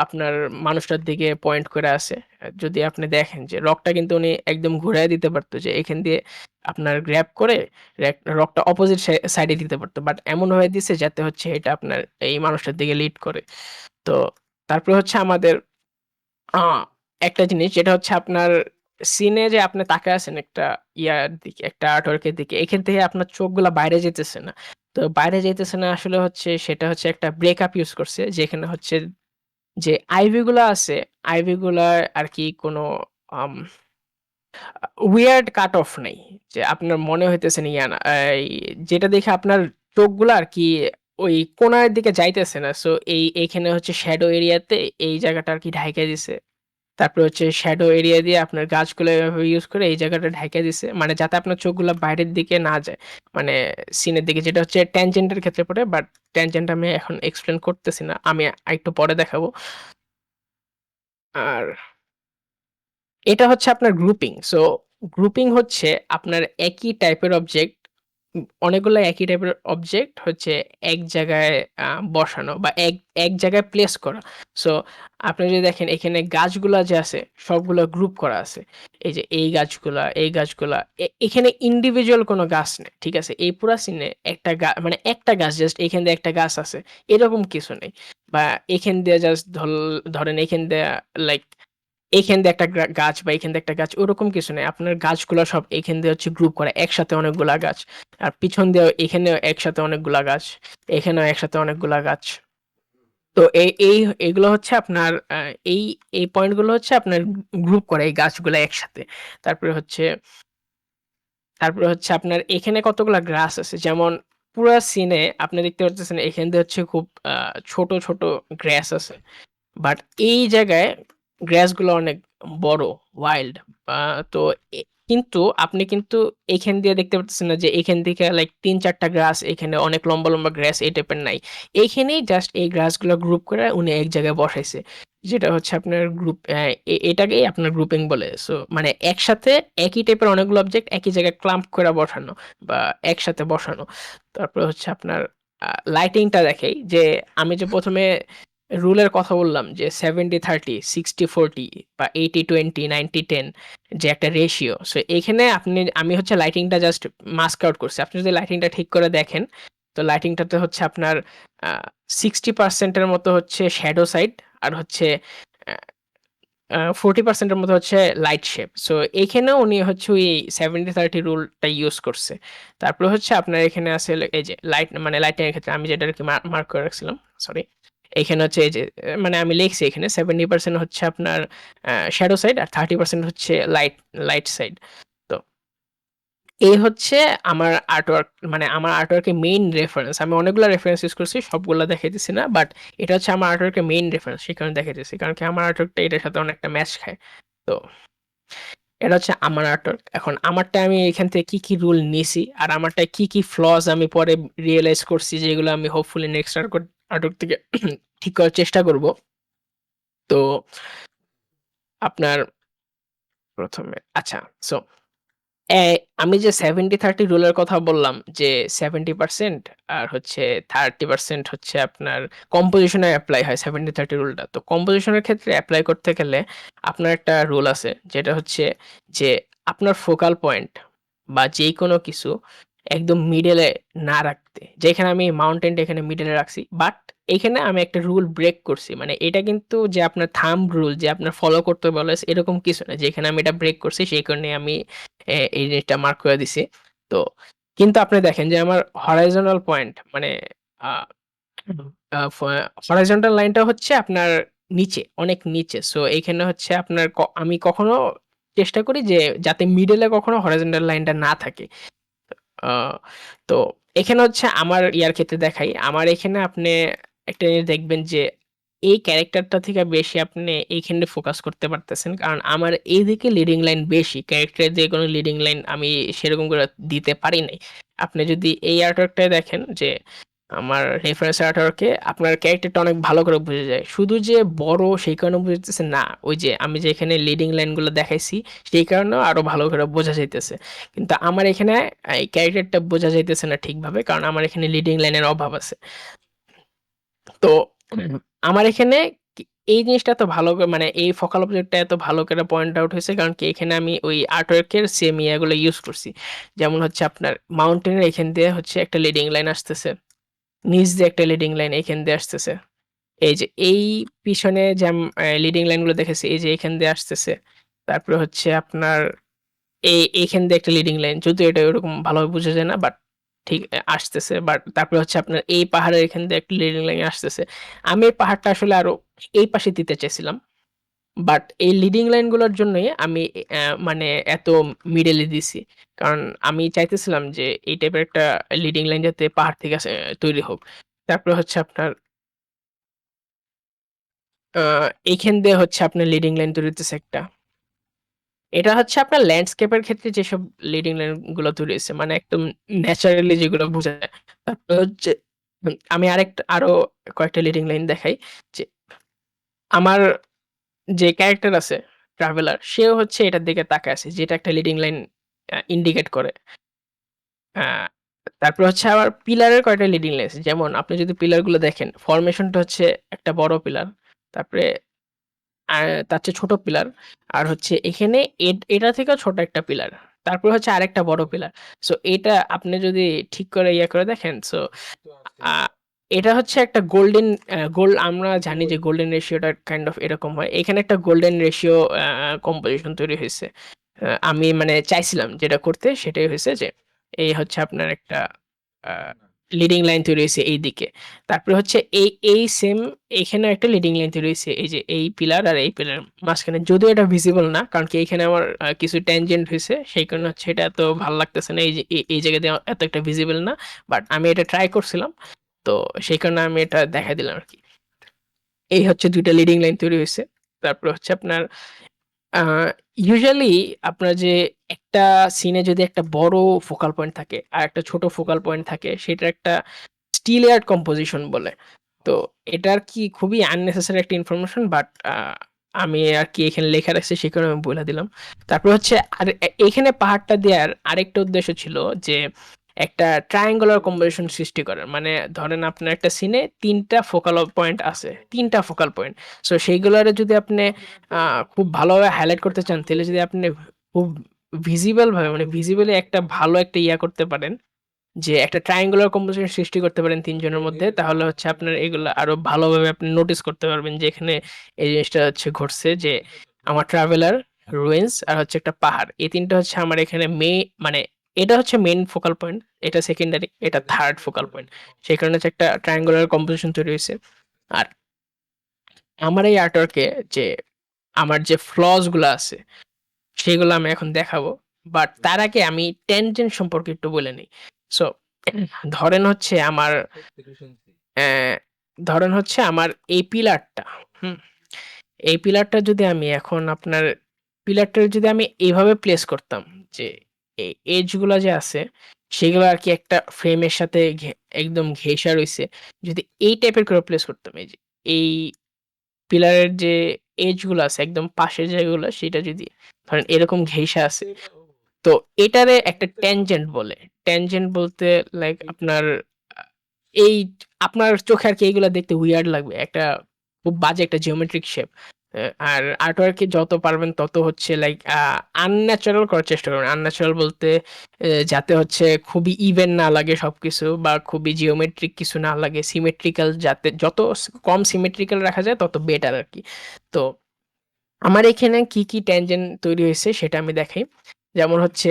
Speaker 3: আপনার মানুষটার দিকে পয়েন্ট করে আছে। যদি আপনি দেখেন যে রকটা কিন্তু উনি একদম ঘুরায় দিতে পারতো যে এখান দিয়ে আপনার গ্র্যাব করে রকটা অপোজিট সাইডে দিতে পারতো। বাট এমনভাবে দিছে যাতে হচ্ছে এটা আপনার এই মানুষটার দিকে লিড করে। তো তারপরে হচ্ছে আমাদের আ একটা জিনিস যেটা হচ্ছে আপনার সিনে যে আপনি তাকায় আছেন একটা ইয়ার দিকে, একটা আর্টওয়ার্কের দিকে, এখান থেকে আপনার চোখগুলা বাইরে যেতেছে না। তো বাইরে যেতেছে না আসলে হচ্ছে সেটা হচ্ছে একটা ব্রেকআপ ইউজ করছে, যেখানে হচ্ছে যে আইভি গুলা আছে, আইভি গুলার আর কি কোনো উইয়ার্ড কাট অফ নেই, যে আপনার মনে হইতেছে না ইয়া না, যেটা দেখে আপনার চোখগুলো আর কি ওই কোণার দিকে যাইতেছে না। সো এইখানে হচ্ছে শ্যাডো এরিয়াতে এই জায়গাটা আর কি ঢাইকা দিছে। তারপরে হচ্ছে শ্যাডো এরিয়া দিয়ে আপনার গাছগুলো এভাবে ইউজ করে এই জায়গাটা ঢাইকা দিছে, মানে যাতে আপনার চোখগুলো বাইরের দিকে না যায়, মানে সিনের দিকে, যেটা হচ্ছে ট্যানজেন্টের ক্ষেত্রে পড়ে। বাট ট্যানজেন্ট আমি এখন এক্সপ্লেন করতেছি না, আমি একটু পরে দেখাবো। আর এটা হচ্ছে আপনার গ্রুপিং। সো গ্রুপিং হচ্ছে আপনার একই টাইপের অবজেক্ট, অনেকগুলো একই টাইপের অবজেক্ট হচ্ছে এক জায়গায় বসানো বা এক জায়গায় প্লেস করা। সো আপনি যদি দেখেন এখানে গাছগুলা যে আছে সবগুলো গ্রুপ করা আছে। এই যে এই গাছগুলা, এই গাছগুলা, এখানে ইন্ডিভিজুয়াল কোনো গাছ নেই, ঠিক আছে? এই পুরা সিনে একটা মানে একটা গাছ, জাস্ট এখান দিয়ে একটা গাছ আছে, এরকম কিছু নেই। বা এখান দিয়ে জাস্ট ধরেন এখান দিয়ে লাইক এইখান দিয়ে একটা গাছ বা এইখান দিয়ে একটা গাছ, ওরকম কিছু নেই। আপনার গাছগুলো সব এইখান দিয়ে হচ্ছে গ্রুপ করা একসাথে অনেকগুলা গাছ। আর পিছন দিয়েও এখানেও একসাথে অনেকগুলা গাছ, এখানেও একসাথে অনেকগুলা গাছ। তো এইগুলো হচ্ছে আপনার এই এই পয়েন্টগুলো হচ্ছে আপনার গ্রুপ করা এই গাছগুলো একসাথে। তারপরে হচ্ছে আপনার এখানে কতগুলা গ্রাস আছে, যেমন পুরা সিনে আপনি দেখতে পাচ্ছেন এখান দিয়ে হচ্ছে খুব ছোট ছোট গ্রাস আছে। বাট এই জায়গায় গ্রাসগুলো অনেক বড়, ওয়াইল্ড। তো কিন্তু আপনি কিন্তু এখান দিয়ে দেখতে পাচ্ছেন না যে এখান থেকে লাইক ৩-৪টা গ্রাস, এখানে অনেক লম্বা লম্বা গ্রাস এই টাইপের নাই। এইখানেই জাস্ট এই গ্রাসগুলো গ্রুপ করে উনি এক জায়গায় বসাইছে, যেটা হচ্ছে আপনার গ্রুপ, এটাকেই আপনার গ্রুপিং বলে। সো মানে একসাথে একই টাইপের অনেকগুলো অবজেক্ট একই জায়গায় ক্লাম্প করে বসানো বা একসাথে বসানো। তারপরে হচ্ছে আপনার লাইটিংটা দেখাই, যে আমি যে প্রথমে রুলের কথা বললাম যে 70-30, 60-40 বা 80-20, 90-10, যে একটা রেশিও। সো এখানে আমি হচ্ছে লাইটিংটা জাস্ট মাস্ক আউট করছি। আপনি যদি লাইটিংটা ঠিক করে দেখেন, তো লাইটিংটাতে হচ্ছে আপনার 60%-এর মতো হচ্ছে শ্যাডো সাইড, আর হচ্ছে 40%-এর মতো হচ্ছে লাইট শেপ। সো এখানেও উনি হচ্ছে ওই 70-30 রুলটা ইউজ করছে। তারপরে হচ্ছে আপনার এখানে আছে এই যে লাইট, মানে লাইটিং এর ক্ষেত্রে আমি যেটা আর কি মার্ক করে রাখছিলাম, সরি, এখানে হচ্ছে এই যে মানে আমি লিখছি এখানে 70% হচ্ছে আপনার শ্যাডো সাইড আর 30% হচ্ছে লাইট সাইড। তো এই হচ্ছে আমার আর্টওয়ার্ক, মানে আমার আর্টওয়ার্কের মেইন রেফারেন্স। আমি অনেকগুলো রেফারেন্স ইউজ করছি, সবগুলো দেখাইতেছি না, বাট এটা হচ্ছে আমার আর্টওয়ার্কের মেইন রেফারেন্স, সেই কারণে দেখাইতেছি, কারণ কি আমার আর্টওয়ার্কটা এটার সাথে অনেকটা ম্যাচ খায়। তো এটা হচ্ছে আমার আর্টওয়ার্ক। এখন আমারটা আমি এখান থেকে কি কি রুল নিছি আর আমারটা কি কি ফ্লজ আমি পরে রিয়েলাইজ করছি, যেগুলো আমি হোপফুলি নেক্সট আর্টওয়ার্ক থেকে ঠিক করার চেষ্টা করব। তো আপনার প্রথমে আচ্ছা, সো আমি যে 70-30 রুলের কথা বললাম, যে 70% আর হচ্ছে 30% হচ্ছে আপনার কম্পোজিশনে অ্যাপ্লাই হয় 70-30 রুলটা। তো কম্পোজিশনের ক্ষেত্রে অ্যাপ্লাই করতে গেলে আপনার একটা রুল আছে, যেটা হচ্ছে যে আপনার ফোকাল পয়েন্ট বা যেকোনো কিছু একদম মিডলে না রাখতে। যেখানে আমি মাউন্টেনটা এখানে মিডলে রাখছি, বাট এখানে আমি একটা রুল ব্রেক করছি। মানে এটা কিন্তু যে আপনার থাম্ব রুল যে আপনার ফলো করতে বলে এরকম কিছু না, যেখানে আমি এটা ব্রেক করছি সেই কারণে আমি এই জিনিসটা মার্ক করে দিছি। তো কিন্তু আপনি দেখেন যে আমার হরাইজন্টাল পয়েন্ট, মানে হরাইজন্টাল লাইনটা হচ্ছে আপনার নিচে, অনেক নিচে। সো এইখানে হচ্ছে আপনার আমি কখনো চেষ্টা করি যে যাতে মিডলে কখনো হরাইজন্টাল লাইনটা না থাকে। আহ, তো এখানে হচ্ছে আমার ইয়ার ক্ষেত্রে দেখাই, আমার এখানে আপনি একটা জিনিস দেখবেন যে এই ক্যারেক্টারটা থেকে বেশি আপনি এইখানে ফোকাস করতে পারতেছেন, কারণ আমার এইদিকে লিডিং লাইন বেশি, ক্যারেক্টারের যে কোনো লিডিং লাইন আমি সেরকম করে দিতে পারি নাই। আপনি যদি এই আর্টওয়ার্কটায় দেখেন যে আমার রেফারেন্স আর্টওয়ার্কে আপনার ক্যারেক্টারটা অনেক ভালো করে বোঝা যায়, শুধু যে বড় সেই কারণে বুঝতেছে না, ওই যে আমি যে এখানে লিডিং লাইনগুলো দেখাইছি সেই কারণেও আরো ভালো করে বোঝা যাইতেছে। কিন্তু আমার এখানে এই ক্যারেক্টারটা বোঝা যাইতেছে না ঠিকভাবে, কারণ আমার এখানে লিডিং লাইনের অভাব আছে। তো আমার এখানে এই জিনিসটা এত ভালো করে, মানে এই ফোকাল অবজেক্টটা এত ভালো করে পয়েন্ট আউট হয়েছে, কারণ কি এখানে আমি ওই আর্টওয়ার্কের সেম ইয়াগুলো ইউজ করছি। যেমন হচ্ছে আপনার মাউন্টেনের এখান দিয়ে হচ্ছে একটা লিডিং লাইন আসতেছে, নিচ দিয়ে একটা লিডিং লাইন এখান দিয়ে আসতেছে, এই যে এই পিছনে যে লিডিং লাইনগুলো দেখেছি এই যে এখান দিয়ে আসতেছে। তারপরে হচ্ছে আপনার এইখান দিয়ে একটা লিডিং লাইন, যদিও এটা ওরকম ভালোভাবে বোঝা যায় না, বাট ঠিক আসতেছে। বাট তারপরে হচ্ছে আপনার এই পাহাড়ের এখান দিয়ে একটা লিডিং লাইন আসতেছে। আমি এই পাহাড়টা আসলে আরো এই পাশে দিতে চাইছিলাম, বাট এই লিডিং লাইনগুলোর জন্যই আমি মানে এত মিডলে দিছি। কারণ আমি চাইতেছিলাম যে এই টাইপের একটা লিডিং লাইন যাতে পাহাড় থেকে তৈরি হোক। তারপরে হচ্ছে আপনার আ এইখান দিয়ে হচ্ছে আপনার লিডিং লাইন তৈরি হইতেছে একটা। এটা হচ্ছে আপনার ল্যান্ডস্কেপের ক্ষেত্রে যেসব লিডিং লাইন গুলো তৈরি হইছে, মানে একদম ন্যাচারালি যেগুলো বোঝা যায়। তারপরে হচ্ছে আমি আরো কয়েকটা লিডিং লাইন দেখাই যে আমার যে ক্যারেক্টার আছে ট্রাভেলার, সেও হচ্ছে এটার দিকে তাকায় আছে, যেটা একটা লিডিং লাইন ইন্ডিকেট করে। আ তারপরে হচ্ছে আবার পিলারের কয়েকটা লিডিং লাইন আছে। যেমন আপনি যদি পিলার গুলো দেখেন, ফরমেশনটা হচ্ছে একটা বড় পিলার। তারপরে তার চেয়ে ছোট পিলার। আর হচ্ছে এখানে এটা থেকেও ছোট একটা পিলার। তারপরে হচ্ছে আরেকটা বড় পিলার। সো এটা আপনি যদি ঠিক করে করে দেখেন, সো আ এটা হচ্ছে একটা গোল্ডেন আমরা জানি যে গোল্ডেন রেশিওটা কাইন্ড অফ এরকম হয়। এখানে একটা গোল্ডেন রেশিও কম্পোজিশন তৈরি হইছে। আমি মানে চাইছিলাম যেটা করতে, সেটাই হইছে যে এই হচ্ছে আপনার একটা আ লিডিং লাইন তৈরি হইছে এইদিকে। তারপরে হচ্ছে এই সেম এইখানেও একটা লিডিং লাইন তৈরি হইছে। এই যে এই পিলার আর এই পিলার মাঝখানে। যদিও এটা ভিজিবল না, কারণ কি এইখানে আমার কিছু ট্যানজেন্ট হইছে। সেই কারণে হচ্ছে এটা এত ভাল লাগতেছে না। এই যে এই জায়গা দিয়ে এত একটা ভিজিবল না। বাট আমি এটা ট্রাই করছিলাম। তো সেই কারণে আমি এটা দেখাই দিলাম আরকি। এই হচ্ছে ২ টা লিডিং লাইন তৈরি হইছে। তারপরে হচ্ছে আপনার আ ইউজুয়ালি আপনার যে একটা সিনে যদি একটা বড় ফোকাল পয়েন্ট থাকে আর একটা ছোট ফোকাল পয়েন্ট থাকে, সেটার একটা স্টিলিয়ার্ড কম্পোজিশন বলে। তো এটা আরকি খুবই আননেসেসারি একটা ইনফরমেশন, বাট আমি আরকি এখানে লেখা রাখছি, সেই কারণে আমি বইলা দিলাম। তারপর হচ্ছে আর এইখানে পাহাড়টা দেয়ার আরেকটা উদ্দেশ্য ছিল যে একটা ট্রায়াঙ্গুলার কম্পোজিশন সৃষ্টি করার। মানে ধরেন আপনার একটা সিনে ৩ টা ফোকাল পয়েন্ট আছে। ৩ টা ফোকাল পয়েন্ট। সো সেইগুলারে যদি আপনি খুব ভালোভাবে হাইলাইট করতে চান, তাহলে যদি আপনি খুব ভিজিবল ভাবে, মানে ভিজিবলি একটা ভালো একটা করতে পারেন, যে একটা ট্রায়াঙ্গুলার কম্পোজিশন সৃষ্টি করতে পারেন ৩ জনের মধ্যে, তাহলে হচ্ছে আপনার এগুলা আরো ভালোভাবে আপনি নোটিস করতে পারবেন যে এখানে এই জিনিসটা হচ্ছে ঘটছে, যে আমার ট্রাভেলার, রুইন্স আর হচ্ছে একটা পাহাড়। এই ৩ টা হচ্ছে আমার এখানে মানে এটা হচ্ছে মেইন ফোকাল পয়েন্ট, এটা সেকেন্ডারি, এটা থার্ড ফোকাল পয়েন্ট। সেই কারণে হচ্ছে একটা ট্রায়াঙ্গুলার কম্পোজিশন তৈরি হইছে। আর আমার এই আর্টওয়ার্কে যে আমার যে ফ্লস গুলা আছে, সেগুলো আমি এখন দেখাবো। বাট তার আগে আমি ট্যানজেন্ট সম্পর্কে একটু বলে নেই। সো ধরেন হচ্ছে আমার অ্যা ধরেন হচ্ছে আমার এই পিলারটা, হুম? এই পিলারটা যদি আমি এখন আপনার পিলারটা যদি আমি এভাবে প্লেস করতাম যে এই এজ গুলা যে আছে, সেগুলো আরকি একটা ফ্রেমের সাথে একদম ঘেঁষা রইছে। যদি এই টাইপের করে প্লেস করতাম, এই যে এই পিলারের যে এজ গুলো আছে একদম পাশের জায়গাগুলো, সেটা যদি ধরেন এরকম ঘেঁষা আছে, তো এটারে একটা ট্যানজেন্ট বলে। ট্যানজেন্ট বলতে লাইক আপনার আ এই আপনার চোখে আরকি এগুলা দেখতে উইয়ার্ড লাগবে। একটা খুব বাজে একটা জিওমেট্রিক শেপ। আর আর্টওয়ার্ক এ যত পারবেন তত হচ্ছে লাইক আনন্যাচারাল করার চেষ্টা করবেন। আনন্যাচারাল বলতে যাতে হচ্ছে খুবই ইভেন না লাগে সবকিছু, বা খুবই জিওমেট্রিক কিছু না লাগে। সিমেট্রিক্যাল, যাতে যত কম সিমেট্রিক্যাল রাখা যায় তত বেটার আরকি। তো আমার এখানে কি ট্যানজেন্ট তৈরি হইছে সেটা আমি দেখাই। যেমন হচ্ছে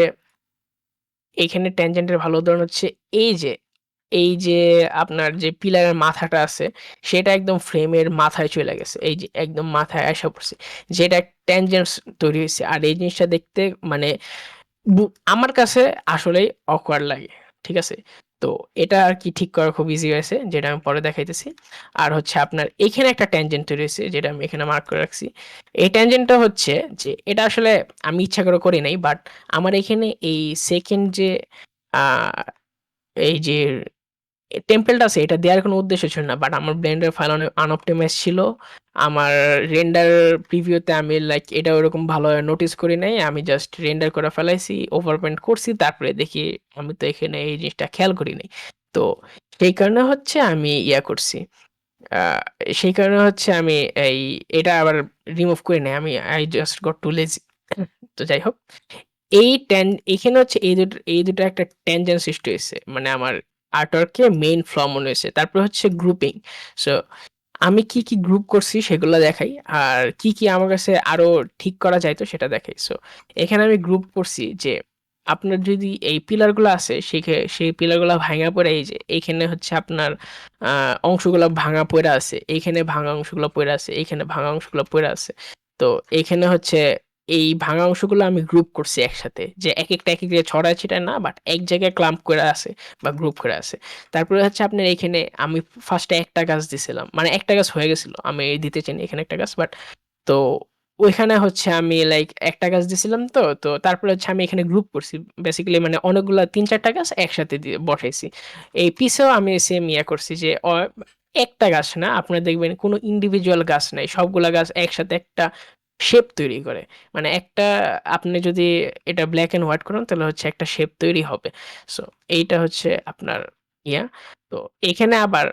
Speaker 3: এইখানে ট্যানজেন্টের ভালো উদাহরণ হচ্ছে এই যে, এই যে আপনার যে পিলারের মাথাটা আছে, সেটা একদম ফ্রেমের মাথায় চলে গেছে। এই যে একদম মাথায় আইসা পড়ছে। যেটা ট্যানজেন্টস তৈরি হইছে। আর এই জিনিসটা দেখতে মানে বু আমার কাছে আসলেই awkward লাগে। ঠিক আছে? তো এটা আরকি ঠিক করা খুব ইজি হয়েছে, যেটা আমি পরে দেখাইতেছি। আর হচ্ছে আপনার এইখানে একটা ট্যানজেন্ট তৈরি হইছে, যেটা আমি এখানে মার্ক করে রাখছি। এই ট্যানজেন্টটা হচ্ছে যে এটা আসলে আমি ইচ্ছা করে করি নাই। বাট আমার এখানে এই 2nd যে আ এই যে টেম্পলেটা আছে, এটা দেওয়ার কোনো উদ্দেশ্য ছিল না। বাট আমার ব্লেন্ডার ফাইল অনেক আনঅপটিমাইজ ছিল। আমার রেন্ডার প্রিভিউতে আমি লাইক এটা ওরকম ভালোভাবে নোটিস করি নাই। আমি জাস্ট রেন্ডার করে ফেলাইছি, ওভারপেন্ট করছি। তারপরে দেখি আমি তো এখানে এই জিনিসটা খেয়াল করি নাই। তো সেই কারণে হচ্ছে আমি করছি। আ সেই কারণে হচ্ছে আমি এটা আবার রিমুভ করি নাই। I just got too lazy. তো যাই হোক। এখানে হচ্ছে এই দুটো একটা ট্যানজেন্ট সৃষ্টি হইছে। মানে আমার আর্টওয়ার্ক এর মেইন ফ্ল মনে হইছে। তারপরে হচ্ছে গ্রুপিং। সো আমি কি, কি গ্রুপ করছি সেগুলা দেখাই। আর কি আমার কাছে আরো ঠিক করা যাইত সেটা দেখাই। সো এখানে আমি গ্রুপ করছি যে আপনার যদি এই পিলার গুলো আছে সেই পিলার গুলা ভাঙা পড়ে এই যে এইখানে হচ্ছে আপনার অংশগুলো ভাঙা পড়ে আছে, এইখানে ভাঙা অংশগুলো পড়ে আছে, এইখানে ভাঙা অংশগুলো পড়ে আছে। তো এইখানে হচ্ছে এই ভাঙা অংশগুলো আমি গ্রুপ করছি একসাথে, যে এক এক জায়গায় ছড়ায় ছিটায় না, বাট এক জায়গায় ক্লাম্প করে আছে বা গ্রুপ করে আছে। তারপরে হচ্ছে আপনার এখানে আমি ফার্স্টে একটা গাছ দিছিলাম, মানে একটা গাছ হয়ে গেছিল, আমি দিতে চাইনি এখানে একটা গাছ, বাট তো ওইখানে হচ্ছে আমি লাইক একটা গাছ দিছিলাম। তো তারপরে হচ্ছে আমি এখানে গ্রুপ করছি বেসিক্যালি, মানে অনেকগুলা ৩-৪টা গাছ একসাথে দিয়ে বসাইছি। এই পিছেও আমি সেম ইয়া করছি যে একটা গাছ না, আপনারা দেখবেন কোনো ইন্ডিভিজুয়াল গাছ নাই, সবগুলা গাছ একসাথে একটা শেপ তৈরি করে। মানে একটা, আপনি যদি এটা ব্ল্যাক এন্ড হোয়াইট করেন তাহলে হচ্ছে একটা শেপ তৈরি হবে। সো এইটা হচ্ছে আপনার ইয়া। তো এখানে আবার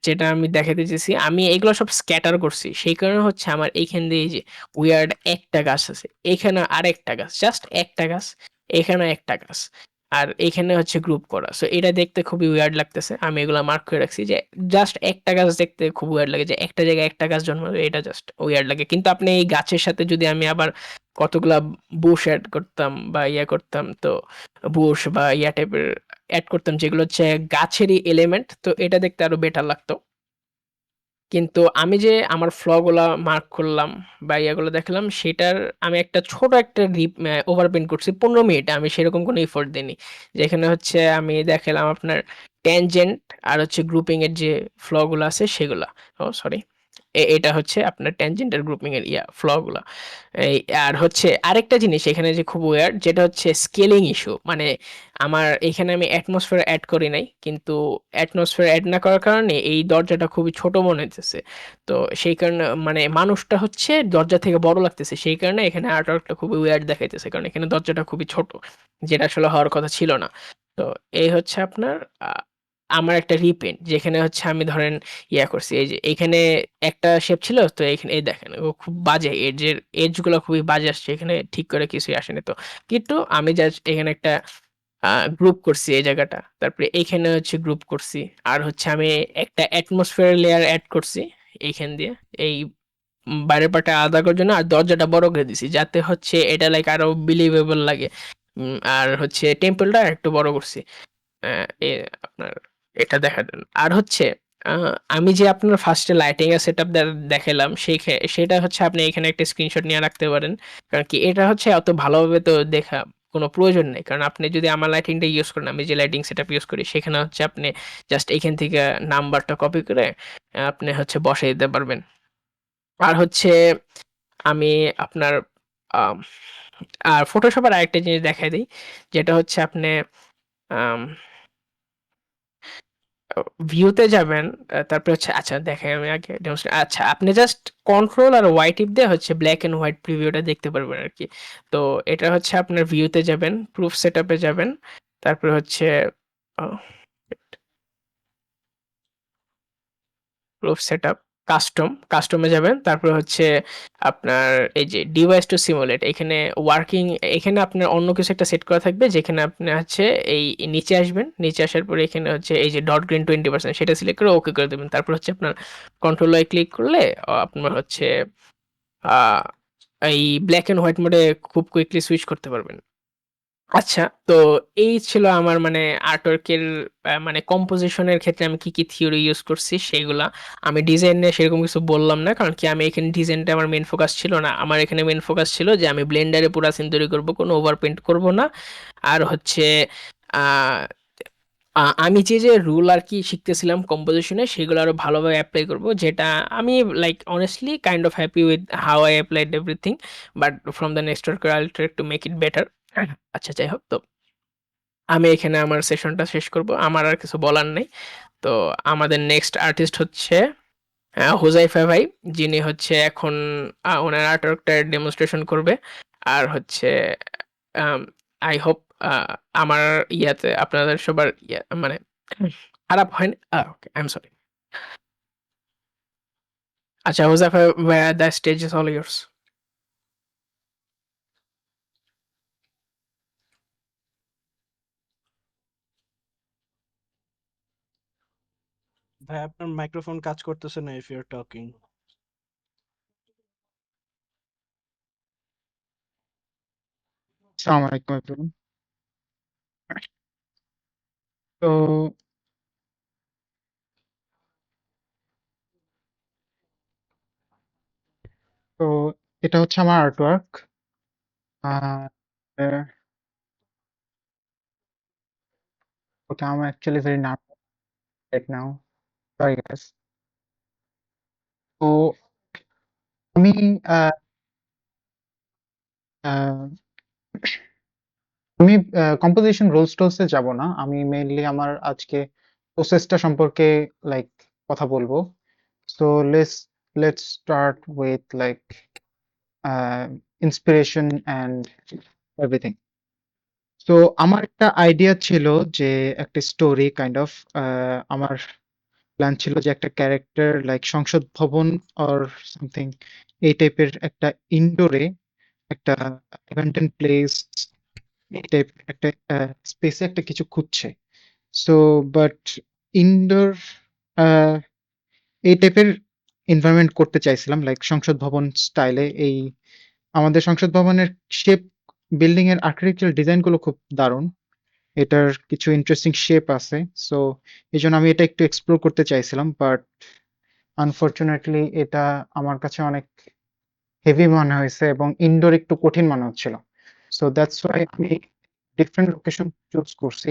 Speaker 3: যেটা আমি দেখাতে চেয়েছি, আমি এগুলো সব স্ক্যাটার করছি, সেই কারণে হচ্ছে আমার এইখান দিয়ে এই যে উইয়ার্ড একটা গাছ আছে, এখানে আরেকটা গাছ, জাস্ট একটা গাছ, এখানে একটা গাছ, আর এখানে হচ্ছে গ্রুপ করা। সো এটা দেখতে খুবই উইয়ার্ড লাগতেছে, আমি এগুলা মার্ক করে রাখছি যে জাস্ট একটা গাছ দেখতে খুব উইয়ার্ড লাগে, যে একটা জায়গায় একটা গাছ জন্মাবে, এটা জাস্ট উইয়ার্ড লাগে। কিন্তু আপনি এই গাছের সাথে যদি আমি আবার কতগুলা বুশ অ্যাড করতাম বা ইয়া করতাম, তো বুশ বা ইয়া টাইপের অ্যাড করতাম যেগুলো হচ্ছে গাছেরই এলিমেন্ট, তো এটা দেখতে আরো বেটার লাগতো। কিন্তু আমি যে আমার গুলা মার্ক করলাম বা ইয়াগুলো দেখালাম, সেটার আমি একটা ছোট একটা ওভারপ্রিন্ট করছি ১৫ মিনিটে। আমি সেরকম কোনো এফোর্ট দিইনি। যেখানে হচ্ছে আমি দেখালাম আপনার ট্যানজেন্ট আর হচ্ছে গ্রুপিং এর যে গুলো আছে সেগুলা। ও সরি। এটা হচ্ছে আপনার ট্যানজেন্ট আর গ্রুপিং এর গুলা। এই আর হচ্ছে আরেকটা জিনিস এখানে যে খুব ওয়ার্ড, যেটা হচ্ছে স্কেলিং ইস্যু। মানে আমার এখানে আমি অ্যাটমসফিয়ার এড করি নাই, কিন্তু অ্যাটমসফিয়ার এড না করার কারণে এই দরজাটা খুবই ছোট মনে হইতেছে। তো সেই কারণে মানে মানুষটা হচ্ছে দরজা থেকে বড় লাগতেছে, সেই কারণে এখানে আর্টওয়ার্কটা খুবই ওয়ার্ড দেখাইতেছে, কারণ এখানে দরজাটা খুবই ছোট, যেটা আসলে হওয়ার কথা ছিল না। তো এই হচ্ছে আপনার আমার একটা রিপেন্ট, যেখানে হচ্ছে আমি ধরেন ইয়া করছি, এই যে এখানে একটা শেপ ছিল, তো এখানে এই দেখেন ও খুব বাজে, এজ গুলো খুবই বাজে আসছে, এখানে ঠিক করে কিছুই আসেনি। তো কিন্তু আমি জাস্ট এখানে একটা গ্রুপ করছি এই জায়গাটা, তারপরে এইখানে হচ্ছে গ্রুপ করছি, আর হচ্ছে আমি একটা অ্যাটমসফিয়ার লেয়ার অ্যাড করছি এইখান দিয়ে, এই বাইরের পার্টটা আলাদা করার জন্য, আর দরজাটা বড় করে দিছি যাতে হচ্ছে এটা লাইক আরো বিলিভেবল লাগে। আর হচ্ছে টেম্পলটা একটু বড় করছি। এ আপনার এটা দেখা দেন। আর হচ্ছে আমি যে আপনার ফার্স্টে লাইটিং এর সেটআপ দেখালাম, সেটা হচ্ছে আপনি এখানে একটা স্ক্রিনশট নিয়ে রাখতে পারেন। কারণ কি এটা হচ্ছে অত ভালোভাবে তো দেখা কোনো প্রয়োজন নেই। কারণ আপনি যদি আমার লাইটিংটা ইউজ করেন, আমি যে লাইটিং সেটআপ ইউজ করি, সেখানে হচ্ছে আপনি জাস্ট এখান থেকে নাম্বারটা কপি করে আপনি হচ্ছে বসাই দিতে পারবেন। আর হচ্ছে আমি আপনার আম আর ফটোশপের আরেকটা জিনিস দেখাই দেই, যেটা হচ্ছে আপনি আম ভিউতে যাবেন, তারপরে হচ্ছে আচ্ছা দেখেন আমি আগে আচ্ছা আপনি জাস্ট কন্ট্রোল আর ওয়াই টিপ দিয়ে হচ্ছে ব্ল্যাক এন্ড হোয়াইট প্রিভিউটা দেখতে পারবেন আরকি। তো এটা হচ্ছে আপনার ভিউতে যাবেন, প্রুফ সেটআপে যাবেন, তারপরে হচ্ছে আ প্রুফ সেটআপ, কাস্টমে যাবেন। তারপরে হচ্ছে আপনার এই যে ডিভাইস টু সিমুলেট, এখানে ওয়ার্কিং, এখানে আপনার অন্য কিছু একটা সেট করা থাকবে, যেখানে আপনি হচ্ছে এই নিচে আসবেন, নিচে আসার পরে এখানে হচ্ছে এই যে ডট গ্রিন 20% সেটা সিলেক্ট করে ওকে করে দেবেন। তারপর হচ্ছে আপনার কন্ট্রোল ওয়াই ক্লিক করলে আপনার হচ্ছে আ এই ব্লাক এন্ড হোয়াইট মোডে খুব কুইকলি সুইচ করতে পারবেন। আচ্ছা, তো এই ছিল আমার মানে আর্টওয়ার্কের মানে কম্পোজিশন এর ক্ষেত্রে আমি কি থিওরি ইউজ করছি সেগুলা। আমি ডিজাইন নিয়ে সেরকম কিছু বললাম না। কারণ কি আমি এখানে ডিজাইনটা আমার মেইন ফোকাস ছিল না। আমার এখানে মেইন ফোকাস ছিল যে আমি ব্লেন্ডারে পুরা সিন তৈরি করব, কোনো ওভারপেইন্ট করব না। আর হচ্ছে আ আমি যে রুল আরকি শিখতেছিলাম কম্পোজিশনে, সেগুলো আরো ভালোভাবে এপ্লাই করব। যেটা আমি like honestly kind of happy with how I applied everything, but from the next work I'll try to make it better. আচ্ছা যাই হোক, তো আমি এখানে আমার সেশনটা শেষ করব। আমার আর কিছু বলার নেই। তো আমাদের নেক্সট আর্টিস্ট হচ্ছে হুজাইফা ভাই, যিনি হচ্ছে এখন ওনার আর্টওয়ার্কটা ডেমনস্ট্রেশন করবে। আর হচ্ছে আম আই হোপ আ আমার ইয়াতে আপনাদের সবার মানে খারাপ হয়নি। ওকে, আই এম সরি। আচ্ছা হুজাইফা ভাইয়া, the stage is all years.
Speaker 2: ভাই আপনার মাইক্রোফোন কাজ করতেছে না if you're talking.
Speaker 4: আসসালামু আলাইকুম এভরিওয়ান। তো তো এটা হচ্ছে আমার artwork. Okay, I'm actually very nervous right now. Sorry guys. তো আমি আহ, আহ, আমি কম্পোজিশন রোলস টোলসে যাব না। আমি মেইনলি আমার আজকে প্রসেসটা সম্পর্কে লাইক কথা বলবো। So let's start with like inspiration and everything. তো আমার একটা আইডিয়া ছিল যে একটা স্টোরি কাইন্ড অফ আমার প্ল্যান ছিল যে একটা ক্যারেক্টার লাইক সংসদ ভবন অর সামথিং এই টাইপের একটা ইনডোরে একটা অ্যাবান্ডন প্লেস এই টাইপ একটা স্পেসে একটা কিছু খুঁজছে। সো বাট ইনডোর এই টাইপের এনভায়রনমেন্ট করতে চাইছিলাম লাইক সংসদ ভবন স্টাইলে। এই আমাদের সংসদ ভবনের শেপ, বিল্ডিং এর আর্কিটেকচারাল ডিজাইন গুলো খুব দারুণ। এটার কিছু ইন্টারেস্টিং শেপ আছে। সো এই জন্য আমি এটা একটু এক্সপ্লোর করতে চাইছিলাম, বাট আনফরচুনেটলি এটা আমার কাছে অনেক হেভি মনে হয়েছে এবং ইনডোর একটু কঠিন মনে হচ্ছিল। সো দ্যাটস ওয়াই আমি ডিফারেন্ট লোকেশন চুজ করছি।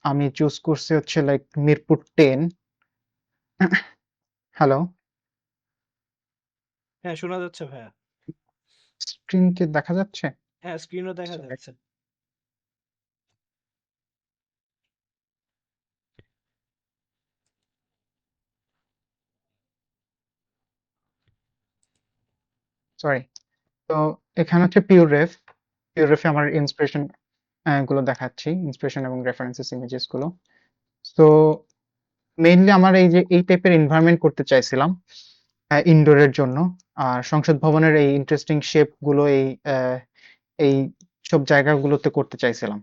Speaker 4: আমি চুজ করছি হচ্ছে লাইক মিরপুর 10। হ্যালো,
Speaker 2: হ্যাঁ, শোনা যাচ্ছে ভাইয়া।
Speaker 4: স্ক্রিন কি দেখা যাচ্ছে?
Speaker 2: হ্যাঁ, স্ক্রিনও দেখা
Speaker 4: Sorry.
Speaker 2: যাচ্ছে।
Speaker 4: সরি। তো এখানে হচ্ছে পিওর রেফে আমার ইন্সপিরেশন গুলো দেখাচ্ছি, ইন্সপিরেশন এবং রেফারেন্সেস ইমেজেস গুলো। তো মেইনলি আমার এই যে এই টাইপের এনভায়রনমেন্ট করতে চাইছিলাম ইনডোরের জন্য। আর সংসদ ভবনের এই ইন্টারেস্টিং শেপ গুলো এই সব জায়গাগুলোতে করতে চাইছিলাম।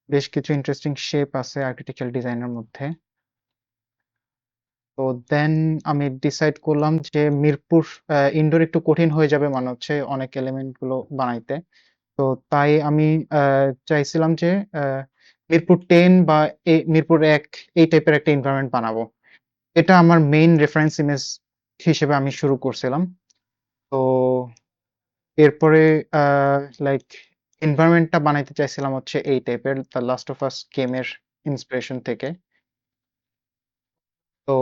Speaker 4: বেশ কিছু ইন্টারেস্টিং শেপ আছে আর্কিটেকচারাল ডিজাইনের মধ্যে। তো দেন আমি ডিসাইড করলাম যে মিরপুর ইনডোর একটু কঠিন হয়ে যাবে মনে হচ্ছে অনেক এলিমেন্ট গুলো বানাইতে। তো তাই আমি চাইছিলাম যে মিরপুর 10 বা মিরপুর 1 এই টাইপের একটা এনভায়রনমেন্ট বানাবো। এটা আমার মেইন রেফারেন্স ইমেজ হিসেবে আমি শুরু করছিলাম। তো এরপরে লাইক এনভায়রনমেন্টটা বানাইতে চাইছিলাম হচ্ছে এই টাইপের দ্য লাস্ট অফ আস গেমের ইন্সপিরেশন থেকে। তো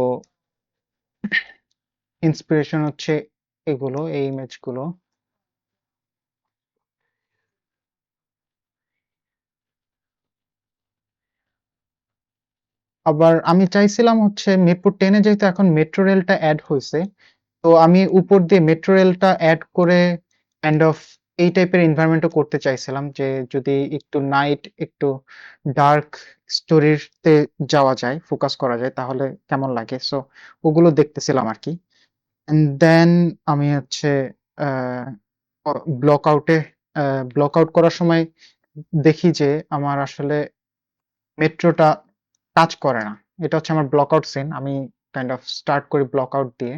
Speaker 4: ইন্সপিরেশন হচ্ছে এগুলো, এই ইমেজগুলো। আবার আমি চাইছিলাম হচ্ছে মিরপুর 10 এ যেহেতু এখন মেট্রো রেলটা এড হইছে, তো আমি উপর দিয়ে মেট্রো রেলটা এড করে কাইন্ড অফ এই টাইপের এনভায়রনমেন্টও করতে চাইছিলাম যে যদি একটু নাইট, একটু ডার্ক স্টোরিতে যাওয়া যায়, ফোকাস করা যায় তাহলে কেমন লাগে। সো ওগুলো দেখতেছিলাম আরকি। অ্যান্ড দেন আমি হচ্ছে আ অ ব্লক আউটে ব্লক আউট করার সময় দেখি যে আমার আসলে মেট্রোটা কাজ করে না। এটা হচ্ছে আমার ব্লক আউট সিন। আমি কাইন্ড অফ স্টার্ট করি ব্লক আউট দিয়ে।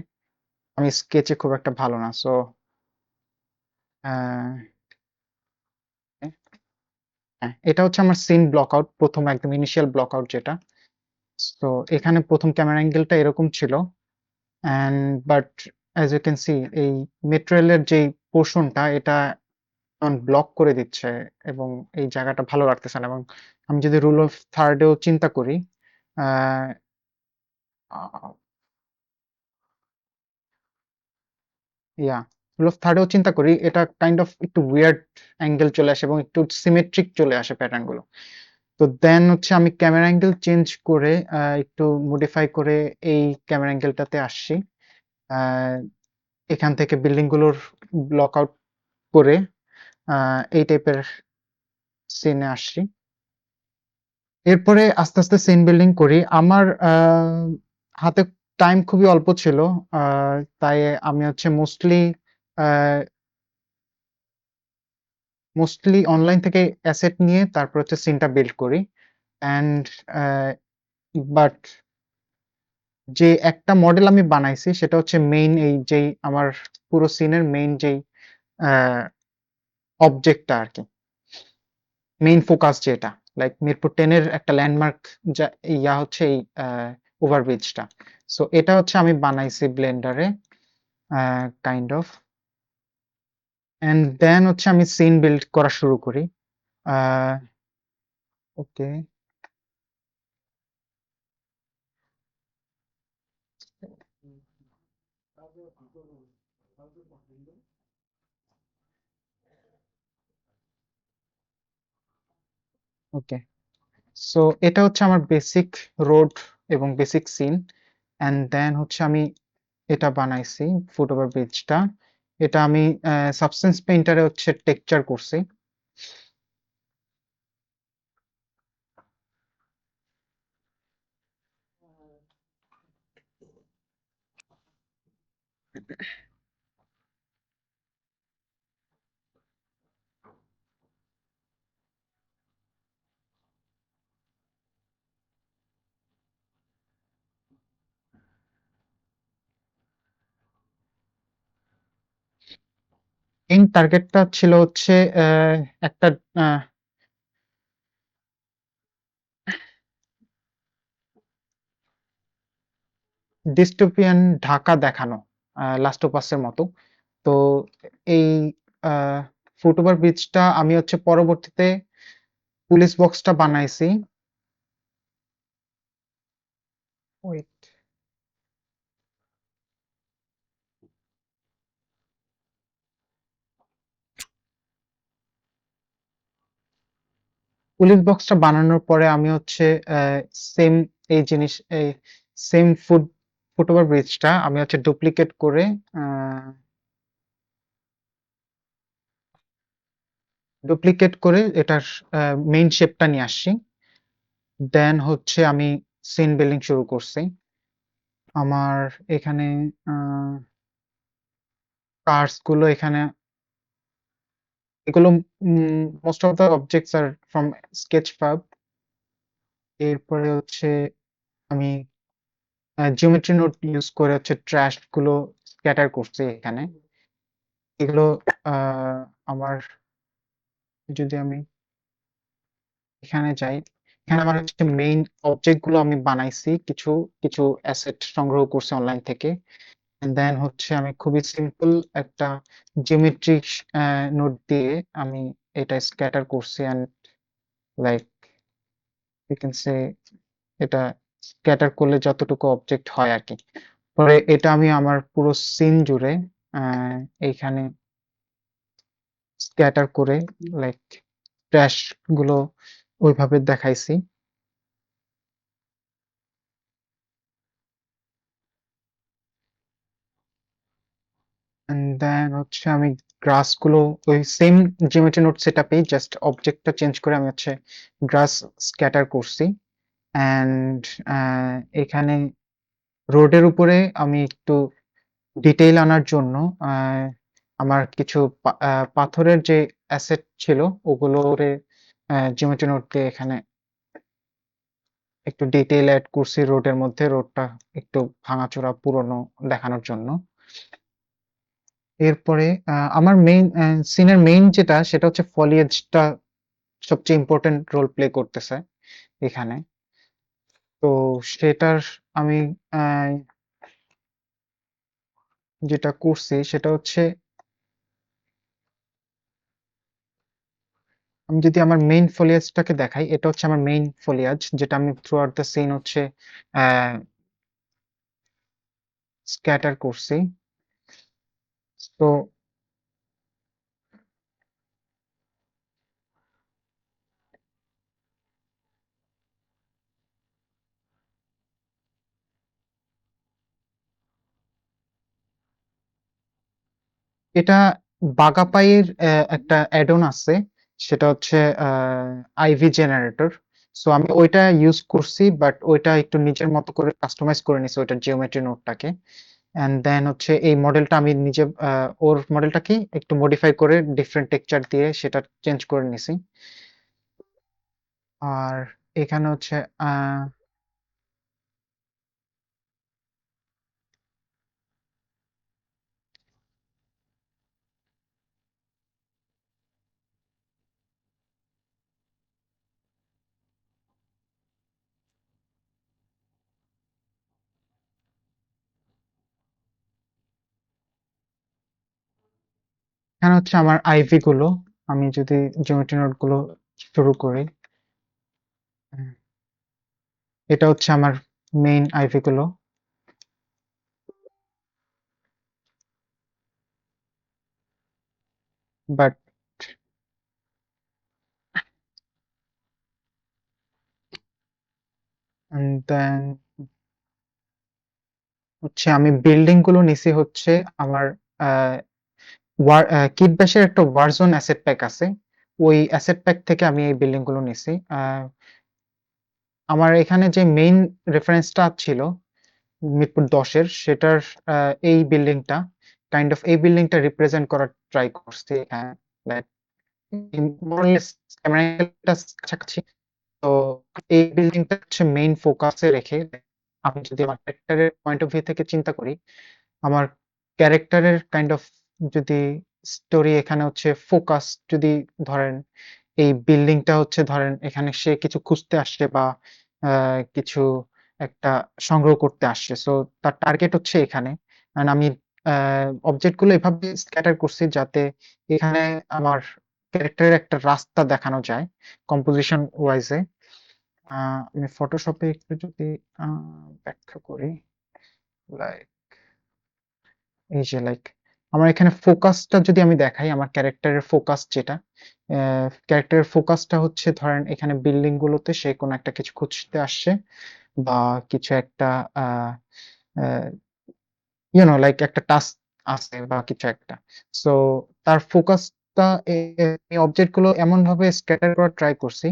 Speaker 4: আমি স্কেচে খুব একটা ভালো না। সো অ্যা হ্যাঁ, এটা হচ্ছে আমার সিন ব্লক আউট, ১ম একদম ইনিশিয়াল ব্লক আউট যেটা। সো এখানে ১ম ক্যামেরা অ্যাঙ্গেলটা এরকম ছিল। And but as you can see এই মেট্রো রেলের যেই পোরশনটা এটা এখন ব্লক করে দিচ্ছে এবং এই জায়গাটা ভালো লাগতেছে না। এবং আমি যদি রুল অফ থার্ড এও চিন্তা করি, অ্যা আ ইয়া রুল অফ থার্ড এও চিন্তা করি, এটা কাইন্ড অফ একটু উইয়ার্ড অ্যাঙ্গেল চলে আসে এবং একটু সিমেট্রিক চলে আসে প্যাটার্ন গুলো। তো দেন হচ্ছে আমি ক্যামেরা অ্যাঙ্গেল চেঞ্জ করে একটু মডিফাই করে এই ক্যামেরা অ্যাঙ্গেলটাতে আসছি। আ এখান থেকে বিল্ডিং গুলোর ব্লক আউট করে এই টাইপের সিনে আসছি। এরপরে আস্তে, আস্তে সিন বিল্ডিং করি। আমার হাতে টাইম খুবই অল্প ছিল। আ তাই আমি হচ্ছে আ মোস্টলি অনলাইন থেকে অ্যাসেট নিয়ে তারপর হচ্ছে সিনটা বিল্ড করি। অ্যান্ড বাট যে একটা মডেল আমি বানাইছি সেটা হচ্ছে মেইন এই যেই আমার পুরো সিনের মেইন যেই অবজেক্টটা আর কি, মেইন ফোকাস যেটা লাইক মিরপুর 10 এর একটা ল্যান্ডমার্ক, যা হচ্ছে এই ওভারব্রিজটা। সো এটা হচ্ছে আমি বানাইছি ব্লেন্ডারে কাইন্ড অফ, এন্ড দেন হচ্ছে আমি সিন বিল্ড করা শুরু করি। ওকে, ওকে। সো এটা হচ্ছে আমার বেসিক রোড এবং বেসিক সিন, এন্ড দেন হচ্ছে আমি এটা বানাইছি ফুট ওভার ব্রিজটা। এটা আমি সাবস্টেন্স পেইন্টারে হচ্ছে টেক্সচার করছি। মেইন টার্গেটটা ছিল হচ্ছে একটা ডিস্টোপিয়ান ঢাকা দেখানো, লাস্ট অফ আস এর মতো। তো এই ফুট ওভার ব্রিজটা আমি হচ্ছে পরবর্তীতে পুলিশ বক্সটা বানাইছি। ওয়েট, পুলিশ বক্সটা বানানোর পরে আমি হচ্ছে সেম এই জিনিস এই সেম ফুট ওভার ব্রিজটা আমি হচ্ছে ডুপ্লিকেট করে এটার মেইন শেপটা নিয়ে আসছি। দেন হচ্ছে আমি সিন বিল্ডিং শুরু করছি। আমার এখানে কার্স গুলো এখানে, এগুলো most of the objects are from sketch ফাব। এরপরে হচ্ছে আমি জিওমেট্রি নোট ইউজ করে হচ্ছে ট্র্যাশ গুলো স্ক্যাটার করছি এখানে। এগুলো আমার, যদি আমি এখানে যাই, এখানে আমার হচ্ছে মেইন অবজেক্ট গুলো আমি বানাইছি, কিছু কিছু অ্যাসেট সংগ্রহ করছি অনলাইন থেকে। দেন হচ্ছে আমি খুবই সিম্পল একটা জিওমেট্রিক নোট দিয়ে আমি এটা স্ক্যাটার করছি, and like you can say এটা স্ক্যাটার করলে যতটুকু অবজেক্ট হয় আর কি। পরে এটা আমি আমার পুরো সিন জুড়ে এইখানে স্ক্যাটার করে লাইক ট্র্যাশ গুলো ওইভাবে দেখাইছি। দেন হচ্ছে আমি গ্রাস গুলো ওই সেম জিওমেট্রি নোট সেটআপেই জাস্ট অবজেক্টটা চেঞ্জ করে আমি হচ্ছে গ্রাস স্ক্যাটার করছি। এন্ড এখানে রোডের উপরে আমি একটু ডিটেইল আনার জন্য আমার কিছু পাথরের যে অ্যাসেট ছিল ওগুলোরে জিওমেট্রি নোট দিয়ে এখানে একটু ডিটেইল অ্যাড করছি রোডের মধ্যে, রোডটা একটু ভাঙাচোরা পুরনো দেখানোর জন্য। এরপরে আমার মেইন সিনের মেইন যেটা সেটা হচ্ছে ফলিয়েজটা সবচেয়ে ইম্পর্টেন্ট রোল প্লে করতেছে এখানে। তো সেটার আমি যেটা করছি সেটা হচ্ছে, আমি যদি আমার মেইন ফলিয়াজটাকে দেখাই, এটা হচ্ছে আমার মেইন ফলিয়াজ যেটা আমি থ্রু আউট দ্য সিন হচ্ছে স্ক্যাটার করছি। তো এটা বাগাপাইয়ের একটা অ্যাড-অন আছে, সেটা হচ্ছে আইভি জেনারেটর। সো আমি ওইটা ইউজ করছি, বাট ওইটা একটু নিজের মতো করে কাস্টমাইজ করে নিছি ওইটার জিওমেট্রি নোটটাকে। এন্ড দেন হচ্ছে এই মডেলটা আমি নিজে ওর মডেলটাকে একটু মডিফাই করে ডিফারেন্ট টেক্সচার দিয়ে সেটা চেঞ্জ করে নিছি। আর এখানে হচ্ছে এখানে হচ্ছে আমার আইভি গুলো। আমি যদি জিওমেট্রি নোড গুলো শুরু করি, এটা হচ্ছে আমার মেইন আইভি গুলো। বাট দেন হচ্ছে আমি বিল্ডিং গুলো নিছি হচ্ছে আমার কিট ব্যাশের একটা ওয়ারজোন অ্যাসেট প্যাক আছে, ওই অ্যাসেট প্যাক থেকে আমি এই বিল্ডিং গুলো নিছি। আমার এখানে যে মেইন রেফারেন্সটা ছিল মিরপুর 10-এর, সেটার এই বিল্ডিংটা এই বিল্ডিংটা রিপ্রেজেন্ট করার ট্রাই করছি এখানে, লাইক মোরলেস ক্যামেরা কাছাকাছি। তো এই বিল্ডিংটা হচ্ছে মেইন ফোকাসে রেখে, আমি যদি আমার ক্যারেক্টারের পয়েন্ট অফ ভিউ থেকে চিন্তা করি, আমার ক্যারেক্টারের যদি স্টোরি এখানে হচ্ছে ফোকাস, যদি ধরেন এই বিল্ডিংটা হচ্ছে, ধরেন এখানে সে কিছু খুঁজতে আসছে বা কিছু একটা সংগ্রহ করতে আসছে, সো তার টার্গেট হচ্ছে এখানে। এন্ড আমি অবজেক্ট গুলো এভাবে স্ক্যাটার করছি যাতে এখানে আমার ক্যারেক্টারের একটা রাস্তা দেখানো যায় কম্পোজিশন ওয়াইজে। আমি ফটোশপে একটু যদি ব্যাখ্যা করি, লাইক এই যে আমার এখানে ফোকাসটা যদি আমি দেখাই, আমার ক্যারেক্টারের ফোকাস যেটা, ক্যারেক্টারের ফোকাসটা হচ্ছে ধরেন এখানে বিল্ডিং গুলোতে সে কোনো একটা কিছু খুঁজতে আসছে বা কিছু একটা লাইক একটা টাস্ক আছে বা কিছু একটা। সো তার ফোকাসটা এই অবজেক্ট গুলো এমন ভাবে স্ক্যাটার করার ট্রাই করছি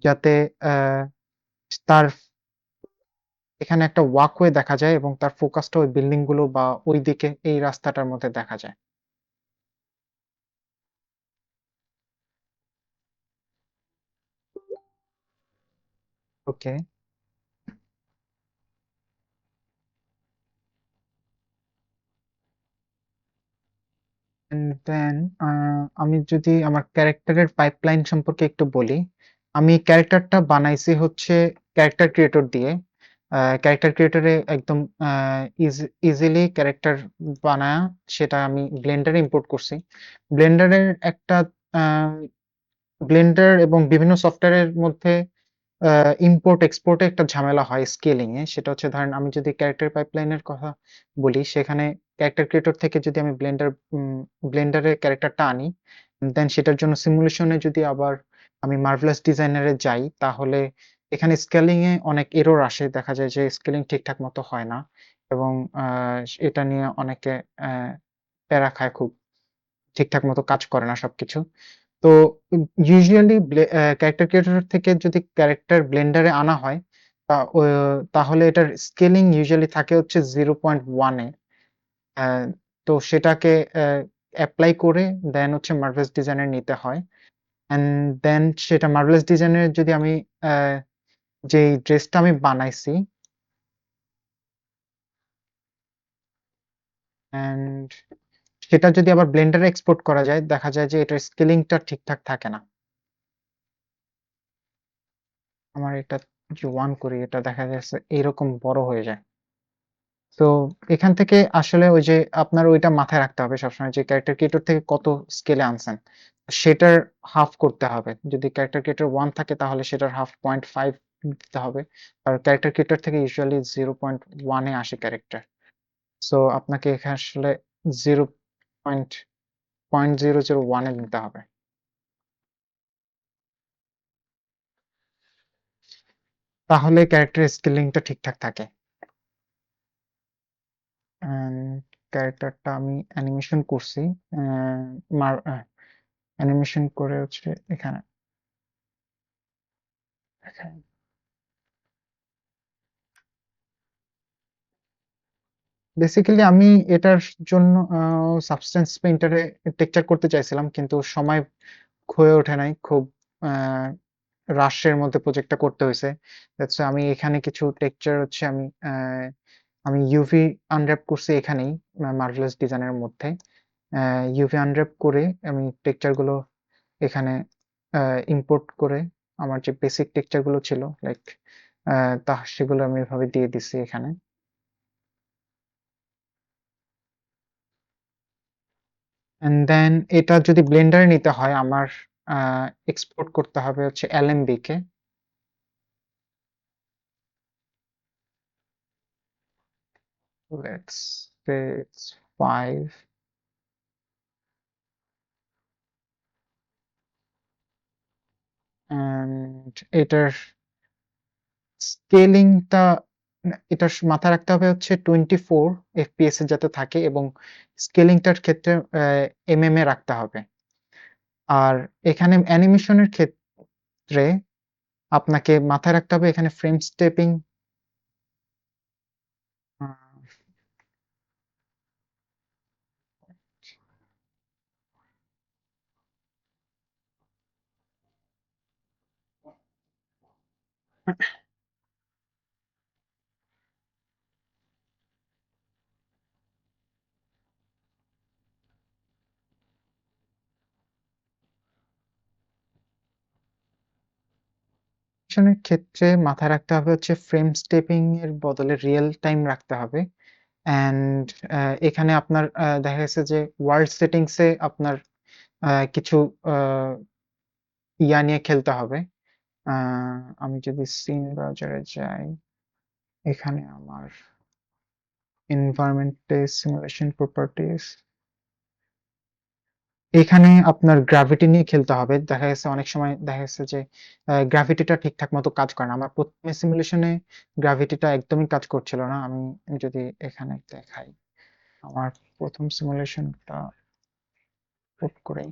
Speaker 4: যাতে তার এখানে একটা ওয়াকওয়ে দেখা যায় এবং তার ফোকাসটা ওই বিল্ডিং গুলো বা ওই দিকে এই রাস্তাটার মধ্যে দেখা যায়। ওকে, দেন আমি যদি আমার ক্যারেক্টারের পাইপলাইন সম্পর্কে একটু বলি, আমি ক্যারেক্টারটা বানাইছি হচ্ছে ক্যারেক্টার ক্রিয়েটর দিয়ে। ক্যারেক্টার ক্রিয়েটরে একদম ইজিলি ক্যারেক্টার বানায়া সেটা আমি ব্লেন্ডারে ইম্পোর্ট করছি। ব্লেন্ডারের একটা ব্লেন্ডার এবং বিভিন্ন সফটওয়্যারের মধ্যে ইম্পোর্ট এক্সপোর্টে একটা ঝামেলা হয় স্কেলিং এ। সেটা হচ্ছে ধরেন আমি যদি ক্যারেক্টার পাইপলাইনের কথা বলি, সেখানে ক্যারেক্টার ক্রিয়েটর থেকে যদি আমি ব্লেন্ডারে ক্যারেক্টারটা আনি, দেন সেটার জন্য সিমুলেশনে যদি আবার আমি মার্ভেলাস ডিজাইনারে যাই, তাহলে এখানে স্কেলিং এ অনেক এরর আসে। দেখা যায় যে স্কেলিং ঠিকঠাক মতো হয় না এবং এটা নিয়ে অনেকে প্যারা খায় খুব। ঠিকঠাক মতো কাজ করে না সবকিছু। তো ইউজুয়ালি ক্যারেক্টার ক্রিয়েটর থেকে যদি ক্যারেক্টার ব্লেন্ডারে আনা হয়, তাহলে এটার স্কেলিং ইউজুয়ালি থাকে হচ্ছে 0.1 এ। তো সেটাকে এপ্লাই করে দেন হচ্ছে মার্ভেলাস ডিজাইনার নিতে হয়। অ্যান্ড দেন সেটা মার্ভেলাস ডিজাইনের যদি আমি যেই ড্রেসটা আমি বানাইছি, অ্যান্ড সেটা যদি আবার ব্লেন্ডারে এক্সপোর্ট করা যায়, দেখা যায় যে এটার স্কেলিংটা ঠিকঠাক থাকে না। আমার এটা যে 1 করি, এটা দেখা যাচ্ছে এইরকম বড় হয়ে যায়। তো এখান থেকে আসলে ওই যে আপনার ওইটা মাথায় রাখতে হবে সবসময় যে ক্যারেক্টার ক্রিয়েটর থেকে কত স্কেলে আনছেন। সেটার হাফ করতে হবে। যদি ক্যারেক্টার ক্রিয়েটর 1 থাকে তাহলে সেটার হাফ 0.5 দিতে হবে। আর ক্যারেক্টার ক্রিয়েটর থেকে ইউজুয়ালি 0.1 এ আসে ক্যারেক্টার। সো আপনাকে এখানে আসলে 0.0001 এ নিতে হবে। তাহলে ক্যারেক্টার স্কেলিংটা ঠিকঠাক থাকে। ক্যারেক্টারটা আমি অ্যানিমেশন করছি। অ্যানিমেশন করে হচ্ছে এখানে দেখাই। বেসিক্যালি আমি এটার জন্য সাবস্টেন্স পেইন্টারে টেক্সচার করতে চাইছিলাম, কিন্তু সময় হয়ে ওঠে নাই। খুব রাশের মধ্যে প্রজেক্টটা করতে হয়েছে। দ্যাটস আমি এখানে কিছু টেক্সচার হচ্ছে আমি ইউভি আনর‍্যাপ করছি এখানেই মার্ভেলাস ডিজাইনের মধ্যে। ইউভি আনর‍্যাপ করে আমি টেক্সচার গুলো এখানে ইম্পোর্ট করে আমার যে বেসিক টেক্সচার গুলো ছিল, লাইক সেগুলো আমি এভাবে দিয়ে দিছি এখানে। এন্ড দেন এটা যদি ব্লেন্ডারে নিতে হয় আমার এক্সপোর্ট করতে হবে হচ্ছে LMB K. Let's say it's 5. And এটার স্কেলিংটা এটা মাথায় রাখতে হবে হচ্ছে 24 FPS এ যাতে থাকে এবং স্কেলিংটার ক্ষেত্রে mm এ রাখতে হবে। আর এখানে অ্যানিমেশনের ক্ষেত্রে আপনাকে মাথায় রাখতে হবে এখানে ফ্রেম স্টেপিং অ্যানিমেশনের ক্ষেত্রে মাথায় রাখতে হবে হচ্ছে ফ্রেম স্টেপিং এর বদলে রিয়েল টাইম রাখতে হবে। অ্যান্ড এখানে আপনার দেখা গেছে যে ওয়ার্ল্ড সেটিংস এ আপনার কিছু নিয়ে খেলতে হবে। আমি যদি সিন ব্রাউজারে যাই, এখানে আমার এনভায়রনমেন্টে সিমুলেশন প্রপার্টিজ, এখানে আপনার গ্র্যাভিটি নিয়ে খেলতে হবে। দেখা গেছে অনেক সময় দেখা গেছে যে গ্র্যাভিটিটা ঠিকঠাক মতো কাজ করে না। আমার প্রথমে সিমুলেশনে গ্র্যাভিটিটা একদমই কাজ করছিল না। আমি যদি এখানে দেখাই আমার প্রথম সিমুলেশনটা পুট করেই।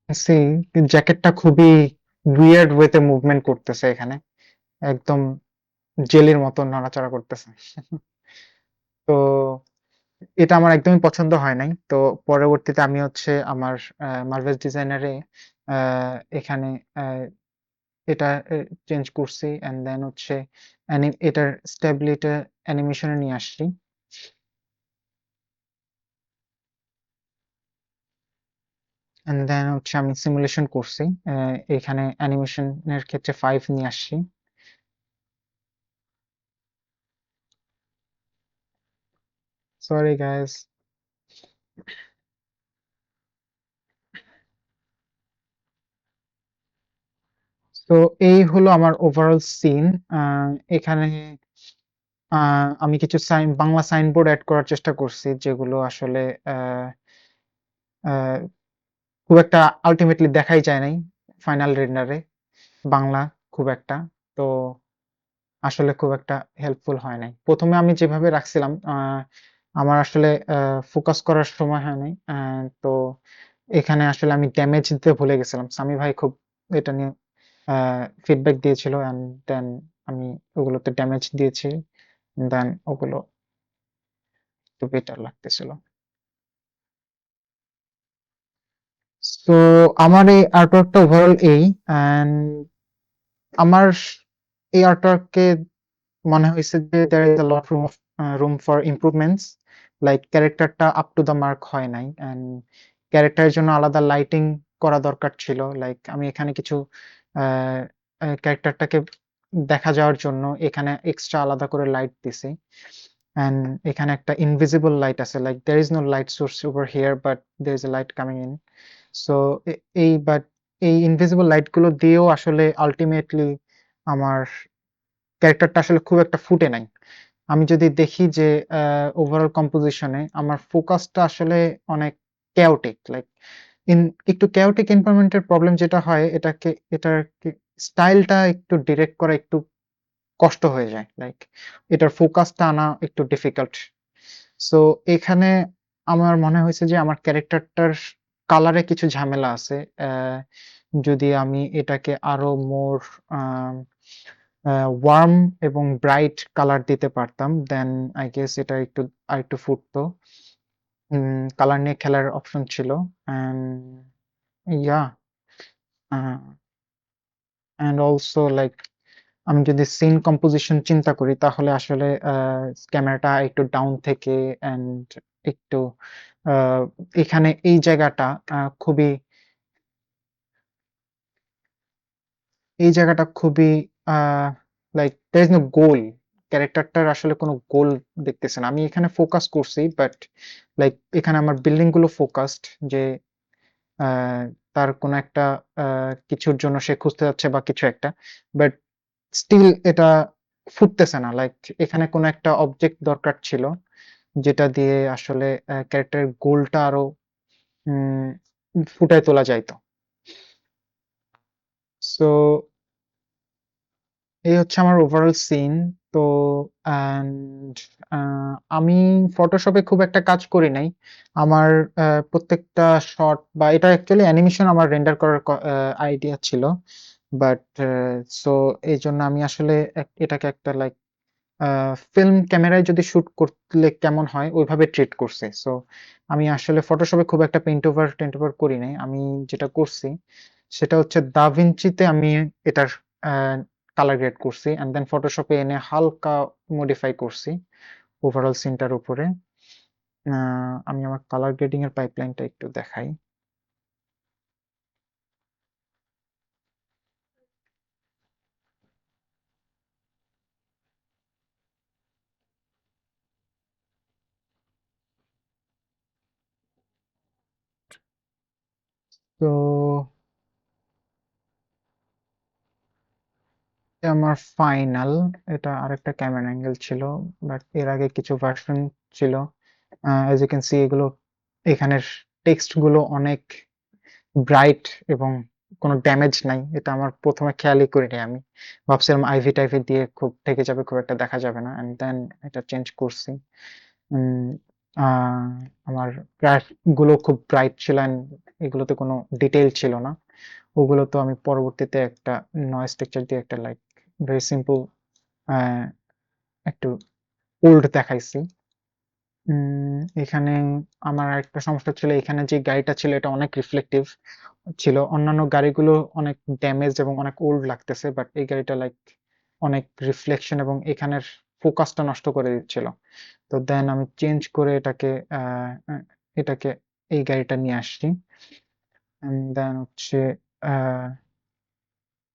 Speaker 4: সেই জ্যাকেটটা খুবই উইয়ার্ড ওয়েতে মুভমেন্ট করতেছে এখানে। একদম জেলির মতো নড়াচড়া করতেছে। তো এটা আমার একদমই পছন্দ হয় নাই। তো পরবর্তীতে আমি হচ্ছে আমার মার্ভেলস ডিজাইনারে এখানে এটা চেঞ্জ করছি অ্যান্ড দেন হচ্ছে এটার স্টেবিলিটি অ্যানিমেশনে নিয়ে আসছি। অ্যান্ড দেন হচ্ছে আমি সিমুলেশন করছি। এখানে অ্যানিমেশনের ক্ষেত্রে 5 নিয়ে আসছি। Sorry guys. তো এই হলো আমার ওভারঅল সিন। এখানে আমি কিছু বাংলা সাইনবোর্ড অ্যাড করার চেষ্টা করছি যেগুলো আসলে আহ, আহ, খুব একটা আলটিমেটলি দেখাই যায় নাই ফাইনাল রেন্ডারে বাংলা খুব একটা। তো আসলে খুব একটা হেল্পফুল হয় নাই। প্রথমে আমি যেভাবে রাখছিলাম আমার আসলে ফোকাস করার সময় হয় নাই। তো এখানে আসলে আমি ড্যামেজ দিতে ভুলে গেছিলাম। সামি ভাই খুব এটা নিয়ে ফিডব্যাক দিয়েছিল অ্যান্ড দেন আমি ওগুলোতে ড্যামেজ দিয়েছি। দেন ওগুলো একটু বেটার লাগতেছিল। তো আমার এই আর্টওয়ার্কটা ওভারঅল এই অ্যান্ড আমার এই আর্টওয়ার্ককে মনে হয়েছে যে there is a lot room for improvements, like ক্যারেক্টারটা আপ টু দ্য মার্ক হয় নাই অ্যান্ড ক্যারেক্টারের জন্য আলাদা লাইটিং করা দরকার ছিল। লাইক আমি এখানে কিছু ক্যারেক্টারটাকে দেখা যাওয়ার জন্য এখানে এক্সট্রা আলাদা করে লাইট দিছি অ্যান্ড এখানে একটা ইনভিজিবল লাইট আছে, like there is no light source over here but there is a light coming in. So এই ইনভিজিবল লাইট গুলো দিয়েও আসলে আলটিমেটলি আমার ক্যারেক্টারটা আসলে খুব একটা ফুটে নাই। আমি যদি দেখি যে ওভারঅল কম্পোজিশনে আমার ফোকাসটা আসলে অনেক chaotic, লাইক একটু chaotic এনভায়রনমেন্টের প্রবলেম যেটা হয় এটার স্টাইলটা একটু ডিরেক্ট করা একটু কষ্ট হয়ে যায়। লাইক এটার ফোকাসটা আনা একটু ডিফিকাল্ট। সো এখানে আমার মনে হয়েছে যে আমার ক্যারেক্টারটার কালারে কিছু ঝামেলা আছে। যদি আমি এটাকে আরো মোর ওয়ার্ম এবং ব্রাইট কালার দিতে পারতাম দেন আই গেস এটা আরেকটু ফুটতো। কালার নিয়ে খেলার অপশন ছিল and yeah and also like আমি যদি সিন কম্পোজিশন চিন্তা করি তাহলে আসলে ক্যামেরাটা একটু ডাউন থেকে অ্যান্ড একটু এখানে এই জায়গাটা খুবই like there is no goal. ক্যারেক্টারটার আসলে কোনো গোল দেখতেছি না। আমি এখানে ফোকাস করছি বাট লাইক এখানে আমার বিল্ডিং গুলো ফোকাসড যে আ তার কোনো একটা কিছুর জন্য সে খুঁজতে যাচ্ছে বা কিছু একটা। বাট স্টিল এটা ফুটতেছে না। লাইক এখানে কোনো একটা অবজেক্ট দরকার ছিল যেটা দিয়ে আসলে ক্যারেক্টারের গোলটা আরো উম ফুটায় তোলা যাইত। সো এই হচ্ছে আমার ওভারঅল সিন। তো অ্যান্ড আ আমি ফটোশপে খুব একটা কাজ করি নাই। আমার প্রত্যেকটা শট বা এটা অ্যাকচুয়ালি অ্যানিমেশন আমার রেন্ডার করার আইডিয়া ছিল। বাট সো এইজন্য আমি আসলে এটাকে একটা লাইক আ ফিল্ম ক্যামেরায় যদি শুট করলে কেমন হয় ওইভাবে ট্রিট করছি। সো আমি আসলে ফটোশপে খুব একটা পেইন্ট ওভার করি নাই। আমি যেটা করছি সেটা হচ্ছে দাভিঞ্চিতে আমি এটার আ কালার গ্রেড করছি অ্যান্ড দেন ফটোশপে এনে হালকা মডিফাই করছি ওভারঅল সিনটার উপরে। আ আমি আমার কালার গ্রেডিং এর পাইপলাইনটা একটু দেখাই। তো এটা আমার ফাইনাল। এটা আরেকটা ক্যামেরা অ্যাঙ্গেল ছিল। বাট এর আগে কিছু ভার্সন ছিল। অ্যাজ ইউ ক্যান সি এগুলো এখানের টেক্সট গুলো অনেক ব্রাইট এবং কোনো ড্যামেজ নাই। এটা আমার ১ম এ খেয়ালই করিনি আমি। ভাবছিলাম আইভি-টাইভি দিয়ে খুব ঢেকে যাবে, খুব একটা দেখা যাবে না। অ্যান্ড দেন এটা চেঞ্জ করছি। উম আ আমার ক্র্যাশ গুলো খুব ব্রাইট ছিল অ্যান্ড এগুলোতে কোনো ডিটেইল ছিল না। ওগুলো তো আমি পরবর্তীতে একটা নয়েজ টেক্সচার দিয়ে একটা লাইক ভেরি সিম্পল অ্যা একটু ওল্ড দেখাইছি। এখানে আমার আরেকটা সমস্যা ছিল এখানে যে গাড়িটা ছিল এটা অনেক রিফ্লেক্টিভ ছিল। অন্যান্য গাড়িগুলো অনেক ড্যামেজ এবং অনেক ওল্ড লাগতেছে। বাট এই গাড়িটা লাইক অনেক রিফ্লেকশন এবং এখানের ফোকাসটা নষ্ট করে দিচ্ছিল। তো দেন আমি চেঞ্জ করে আ আ এটাকে এই গাড়িটা নিয়ে আসছি। অ্যান্ড দেন হচ্ছে আ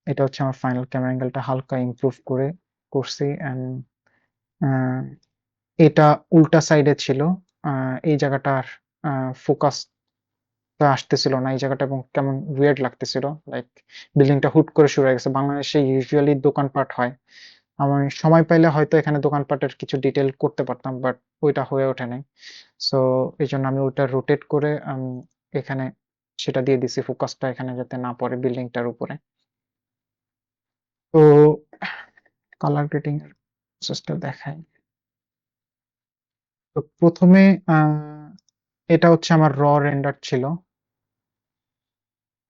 Speaker 4: এটা হচ্ছে আমার ফাইনাল ক্যামেরা অ্যাঙ্গেলটা হালকা ইমপ্রুভ করে করছি অ্যান্ড আ এটা উল্টা সাইডে ছিল। আ এই জায়গাটার ফোকাসটা আসতেছিল না এই জায়গাটা এবং কেমন উইয়ার্ড লাগতেছিল। লাইক বিল্ডিংটা হুট করে শুরু হয়ে গেছে। বাংলাদেশে ইউজুয়ালি দোকানপাট হয়। আমি সময় পাইলে হয়তো এখানে দোকানপাটের কিছু ডিটেইল করতে পারতাম। বাট ওইটা হয়ে ওঠে নাই। সো এজন্য আমি ওইটা রোটেট করে আমি এখানে সেটা দিয়ে দিছি ফোকাসটা এখানে যাতে না পড়ে বিল্ডিংটার উপরে। তো কালার গ্রেডিং এর প্রসেসটা দেখাই। তো ১ম এ এটা হচ্ছে আমার রেন্ডার ছিল।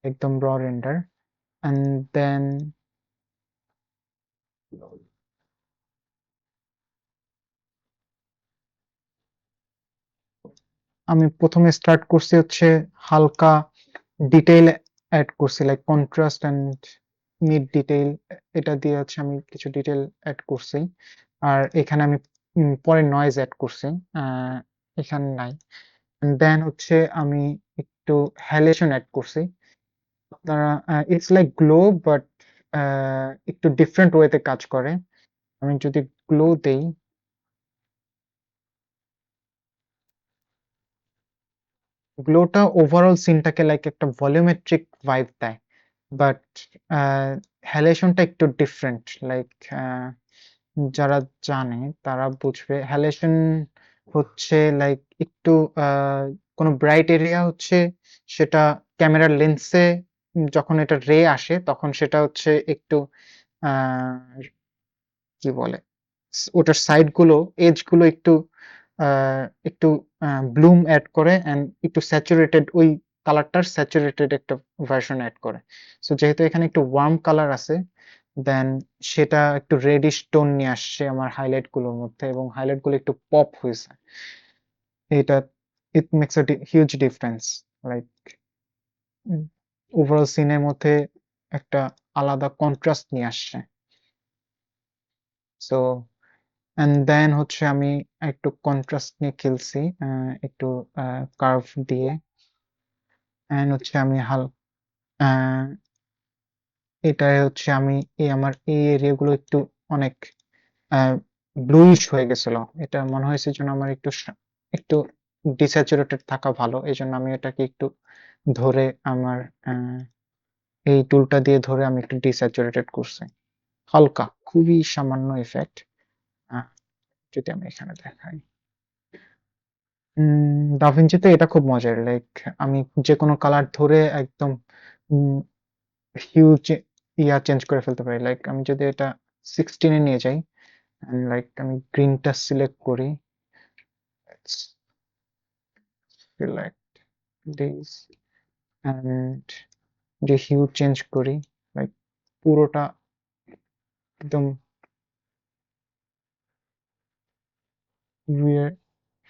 Speaker 4: একদম রেন্ডার। অ্যান্ড দেন আমি ১ম এ স্টার্ট করছি হচ্ছে হালকা ডিটেইল এড করছি like contrast and mid detail এটা দিয়ে হচ্ছে আমি কিছু ডিটেইল এড করছি। আর এখানে আমি পরে নয়েজ এড করছি। আ এখানে নাই। দেন হচ্ছে আমি একটু হ্যালেশন এড করছি। আপনারা ইটস লাইক গ্লো বাট আ একটু ডিফারেন্ট ওয়েতে কাজ করে। আমি যদি গ্লো দেই গ্লোটা ওভারঅল সিনটাকে লাইক একটা ভলিউমেট্রিক ভাইব দেয়। বাট আ হ্যালেশনটা একটু ডিফারেন্ট। লাইক আ যারা জানে তারা বুঝবে। হ্যালেশন হচ্ছে লাইক একটু আ কোনো ব্রাইট এরিয়া হচ্ছে সেটা ক্যামেরার লেন্সে যখন এটা রে আসে তখন সেটা হচ্ছে একটু আ কি বলে? ওটার সাইড গুলো, এজ গুলো আ একটু ব্লুম এড করে অ্যান্ড একটু স্যাচুরেটেড ওই কালারটার স্যাচুরেটেড একটা ভার্সন এড করে। সো যেহেতু এখানে একটু ওয়ার্ম কালার আছে, দেন সেটা একটু রেডিশ টোন নিয়ে আসছে আমার হাইলাইট গুলোর মধ্যে এবং হাইলাইট গুলো একটু পপ হইছে। এটা it makes a huge difference. Like overall সিনের মধ্যে একটা আলাদা কন্ট্রাস্ট নিয়ে আসছে। সো অ্যান্ড দেন হচ্ছে আমি একটু কন্ট্রাস্ট নিয়ে খেলছি, একটু কার্ভ দিয়ে, অ্যান্ড হচ্ছে আমি এটায় হচ্ছে আমি আমার এই এরিয়াগুলো একটু অনেক ব্লুইশ হয়ে গেছিল। এটা মনে হয়েছে যেন আমার একটু ডিস্যাচুরেটেড থাকা ভালো, এই জন্য আমি এটাকে একটু ধরে আমার এই টুলটা দিয়ে ধরে আমি একটু ডিস্যাচুরেটেড করছি হালকা, খুবই সামান্য ইফেক্ট। যদি আমি এখানে দেখাই, দাভিঞ্চিতে এটা খুব মজার, লাইক আমি যে কোনো কালার ধরে একদম হিউজ চেঞ্জ করে ফেলতে পারি। লাইক আমি যদি এটা 16 এ নিয়ে যাই, লাইক আমি গ্রিনটা সিলেক্ট করি, সিলেক্ট দিস, অ্যান্ড যে হিউ চেঞ্জ করি, লাইক পুরোটা একদম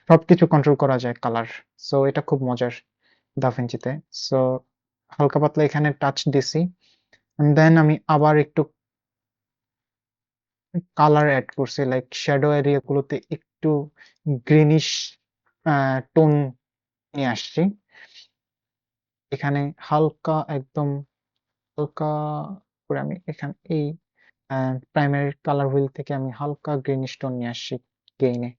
Speaker 4: সবকিছু কন্ট্রোল করা যায় কালার। সো এটা খুব মজার দাভিঞ্চিতে। সো হালকা পাতলা এখানে টাচ দিছি, দেন আমি আবার একটু কালার অ্যাড করছি, লাইক শ্যাডো এরিয়া গুলোতে একটু গ্রিনিশ টোন নিয়ে আসছি। এখানে হালকা একদম হালকা করে আমি এখানে এই প্রাইমারি কালার হুইল থেকে আমি হালকা গ্রিনিশ টোন নিয়ে আসছি গেইনে।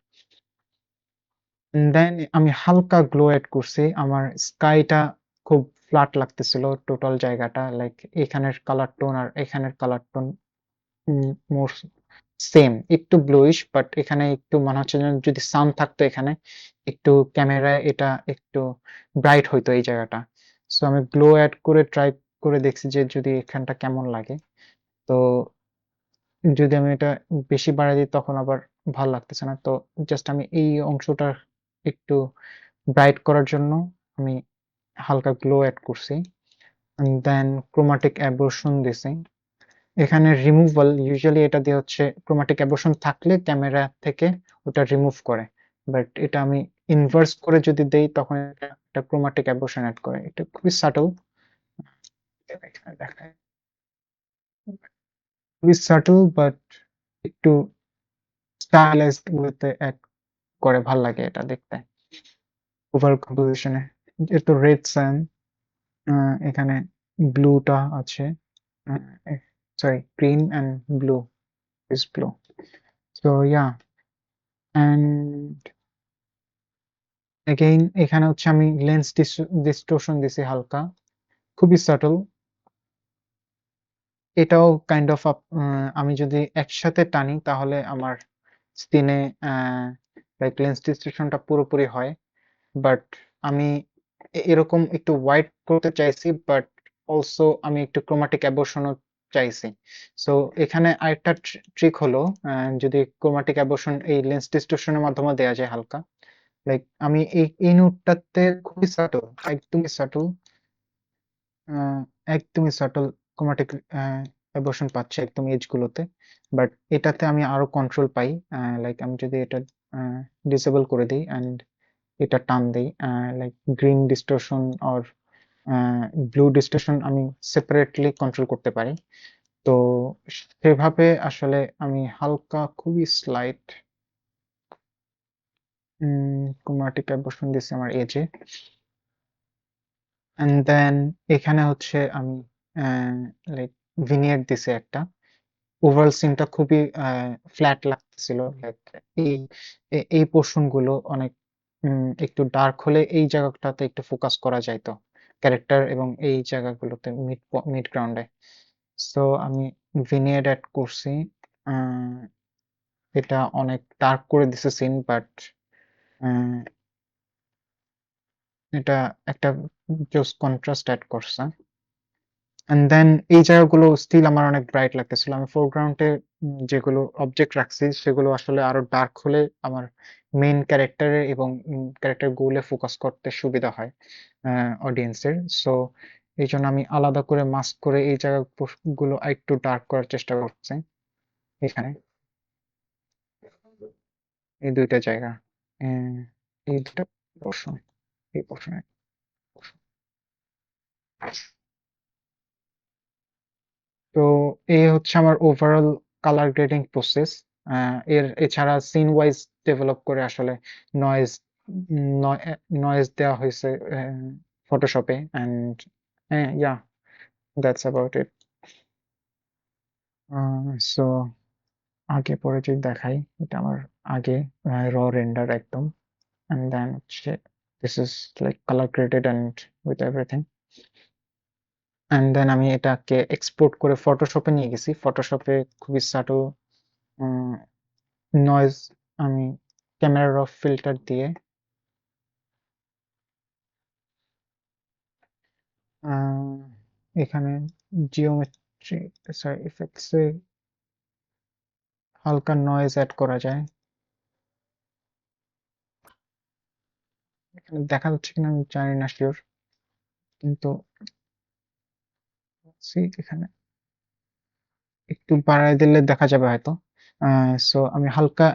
Speaker 4: দেন আমি হালকা গ্লো অ্যাড করছি। আমার স্কাইটা খুব ফ্ল্যাট লাগতেছিল টোটাল জায়গাটা, লাইক এখানের কালার টোন আর এখানের কালার টোন মোর সেম, একটু ব্লুইশ, বাট এখানে একটু মনে হচ্ছে যেন যদি সান থাকতো এখানে, একটু ক্যামেরায় এটা একটু ব্রাইট হইতো এই জায়গাটা। সো আমি গ্লো অ্যাড করে ট্রাই করে দেখছি যে যদি এখানটা কেমন লাগে। তো যদি আমি এটা বেশি বাড়ায় দিই তখন আবার ভাল লাগতেছে না। তো জাস্ট আমি এই অংশটা একটু ব্রাইট করার জন্য আমি হালকা গ্লো অ্যাড করছি, দেন ক্রোমাটিক অ্যাবর্শন দিছি। এখানে রিমুভাল ইউজুয়ালি এটা দিয়ে হচ্ছে ক্রোমাটিক অ্যাবর্শন থাকলে ক্যামেরা থেকে ওটা রিমুভ করে, বাট এটা আমি ইনভার্স করে যদি দেই তখন এটা ক্রোমাটিক অ্যাবর্শন অ্যাড করে। এটা খুবই সাটল, এখানে দেখায় খুবই সাটল, বাট একটু স্টাইলাইজড ওয়েতে অ্যাড করে, ভাল লাগে এটা দেখতে ওভার কম্পোজিশনে। যেহেতু রেড সান, এখানে ব্লুটা আছে, sorry green and blue, is blue. So yeah, and again এখানে হচ্ছে আমি লেন্স ডিস্টোরশন দিছি হালকা, খুবই সাটল। এটাও কাইন্ড অফ আমি যদি একসাথে টানি তাহলে আমার স্কিনে লাইক লেন্স ডিস্টোরশনটা পুরোপুরি হয়, বাট আমি এরকম একটু হোয়াইট করতে চাইছি, বাট অলসো আমি একটু ক্রোমাটিক অ্যাবর্শনও চাইছি। সো এখানে আরেকটা ট্রিক হলো, যদি ক্রোমাটিক অ্যাবর্শন এই লেন্স ডিস্টোরশনের মাধ্যমে দেওয়া যায় হালকা, লাইক আমি এই নোটটাতে খুবই সাটল, একদমই সাটল, একদমই সাটল ক্রোমাটিক অ্যাবর্শন পাচ্ছে একদম এজ গুলোতে, বাট এটাতে আমি আরো কন্ট্রোল পাই। লাইক আমি যদি এটা ডিসেবল করে দিই অ্যান্ড এটা টান দেই, লাইক গ্রিন ডিস্টোরশন অর ব্লু ডিস্টোরশন আমি সেপারেটলি কন্ট্রোল করতে পারি। তো সেভাবে আসলে আমি হালকা খুবই স্লাইট ক্রোমাটিক অ্যাবর্শন দিচ্ছি আমার এজে, এন্ড দেন এখানে হচ্ছে আমি লাইক ভিনিয়েট দিছি একটা। ওভারঅল সিনটা খুবই ফ্ল্যাট লাগতেছিল, লাইক এই এই পোর্শন গুলো অনেক একটু ডার্ক হলে এই জায়গাটাতে একটু ফোকাস করা যাইতো ক্যারেক্টার এবং এই জায়গাগুলোতে মিড গ্রাউন্ডে। সো আমি ভিনিয়েট অ্যাড করছি, এটা অনেক ডার্ক করে দিছে সিন, বাট এটা একটা জাস্ট কন্ট্রাস্ট অ্যাড করছে। এন্ড দেন এই জায়গাগুলো স্টিল আমার অনেক ব্রাইট লাগতেছিল। আমি ফোরগ্রাউন্ডে যেগুলো অবজেক্ট রাখছি সেগুলো আসলে আরো ডার্ক হলে আমার মেইন ক্যারেক্টারে এবং ক্যারেক্টার গুলো ফোকাস করতে সুবিধা হয় অডিয়েন্সের। সো এই জন্য আমি আলাদা করে মাস্ক করে এই জায়গাগুলো একটু ডার্ক করার চেষ্টা করছি এখানে, এই দুইটা জায়গা, এই দুটা পোর্শন, এই পোর্শনে। তো এই হচ্ছে আমার ওভারঅল কালার গ্রেডিং প্রসেস। এছাড়া সিন ওয়াইজ ডেভেলপ করে আসলে নয়েজ নয়েজ দেওয়া হয়েছে ফটোশপে and yeah that's about it. So আগে পরে যদি দেখাই, এটা আমার আগে র রেন্ডার একদম, and then this is like color graded and with everything, and then আমি এটাকে এক্সপোর্ট করে ফটোশপে নিয়ে গেছি। ফটোশপে খুবই সাটল নয়েজ আমি ক্যামেরা র ফিল্টার দিয়ে এখানে জিওমেট্রি সরি ইফেক্টসে হালকা নয়েজ অ্যাড করা যায়। এখানে দেখা যাচ্ছে কিনা আমি জানি না শিওর, কিন্তু এখানে একটু বাড়ায় দিলে দেখা যাবে হয়তো। সো আমি হালকা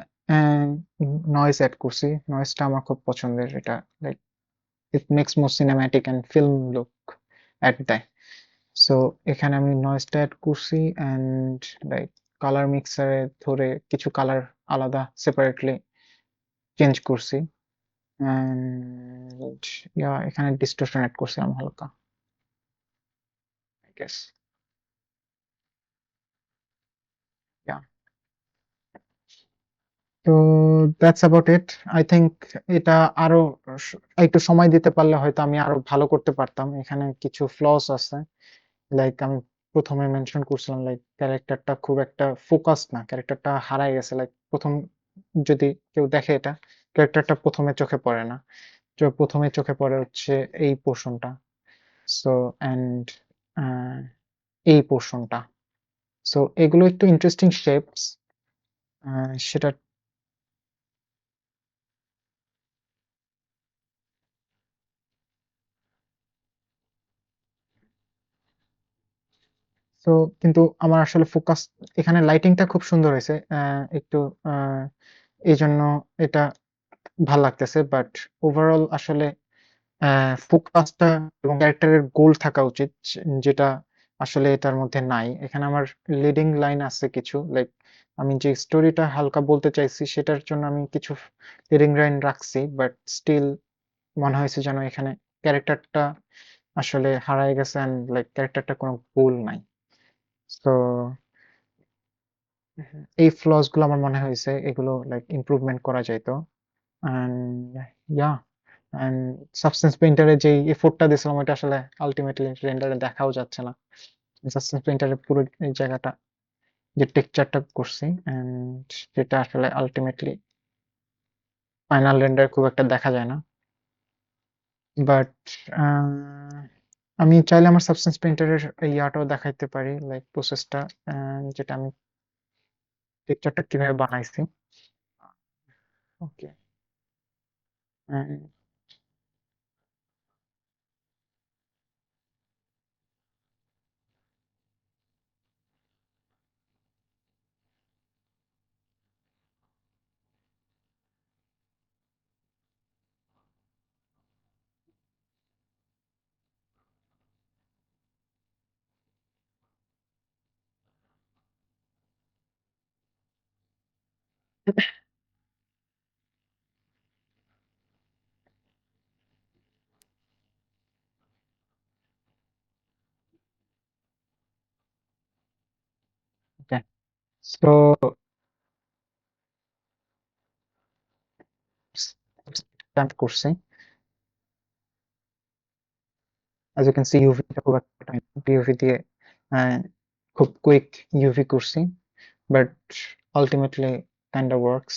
Speaker 4: নয়েজ অ্যাড করছি। নয়েজটা আমার খুব পছন্দের, এটা like it makes more cinematic and film look add দেয়। সো এখানে আমি নয়েজটা অ্যাড করছি অ্যান্ড লাইক কালার মিক্সারে ধরে কিছু কালার আলাদা সেপারেটলি চেঞ্জ করছি অ্যান্ড এখানে ডিস্টরশন অ্যাড করছি আমি হালকা, আই গেস। তো that's about it. I think এটা আরো একটু সময় দিতে পারলে হয়তো আমি আরো ভালো করতে পারতাম। এখানে কিছু ফ্লস আছে, লাইক আমি প্রথমে মেনশন করছিলাম, লাইক ক্যারেক্টারটা খুব একটা ফোকাস না, ক্যারেক্টারটা হারায় গেছে। লাইক প্রথম যদি কেউ দেখে এটা, ক্যারেক্টারটা প্রথমে চোখে পড়ে না, প্রথমে চোখে পড়ে হচ্ছে এই পোর্শনটা, সো অ্যান্ড এই পোর্শনটা। সো এগুলো একটু ইন্টারেস্টিং শেপস, সেটা তো কিন্তু আমার আসলে ফোকাস এখানে লাইটিংটা খুব সুন্দর হয়েছে, একটু এই জন্য এটা ভাল লাগতেছে, বাট ওভারঅল আসলে ফোকাসটা এবং ক্যারেক্টারের গোল থাকা উচিত, যেটা আসলে এটার মধ্যে নাই। এখানে আমার লিডিং লাইন আছে কিছু, লাইক আমি যে স্টোরিটা হালকা বলতে চাইছি সেটার জন্য আমি কিছু লিডিং লাইন রাখছি, বাট স্টিল মনে হয়েছে যেন এখানে ক্যারেক্টারটা আসলে হারায় গেছে অ্যান্ড লাইক ক্যারেক্টারটা কোনো গোল নাই। তো এই ফ্লস গুলো আমার মনে হয়েছে এগুলো লাইক ইমপ্রুভমেন্ট করা যাইতো। অ্যান্ড ইয়া অ্যান্ড সাবস্টেন্স পেইন্টারে যে এফোর্টটা দিয়েছিলাম ওটা আসলে আলটিমেটলি রেন্ডারে দেখাও যাচ্ছে না। সাবস্টেন্স পেইন্টারে পুরো এই জায়গাটা যে টেক্সচারটা করছি অ্যান্ড যেটা আসলে আলটিমেটলি ফাইনাল রেন্ডার খুব একটা দেখা যায় না। বাট আমি চাইলে আমার সাবস্টেন্স পেইন্টারের ইয়াটাও দেখাইতে পারি, লাইক প্রসেসটা, যেটা আমি টেক্সচারটা কিভাবে বানাইছি। ওকে, ওকে। সো স্ট্যাম্প করছি, as you can see UV টা খুব একটা POV দিয়ে খুব কুইক UV করছি, but ultimately kind of works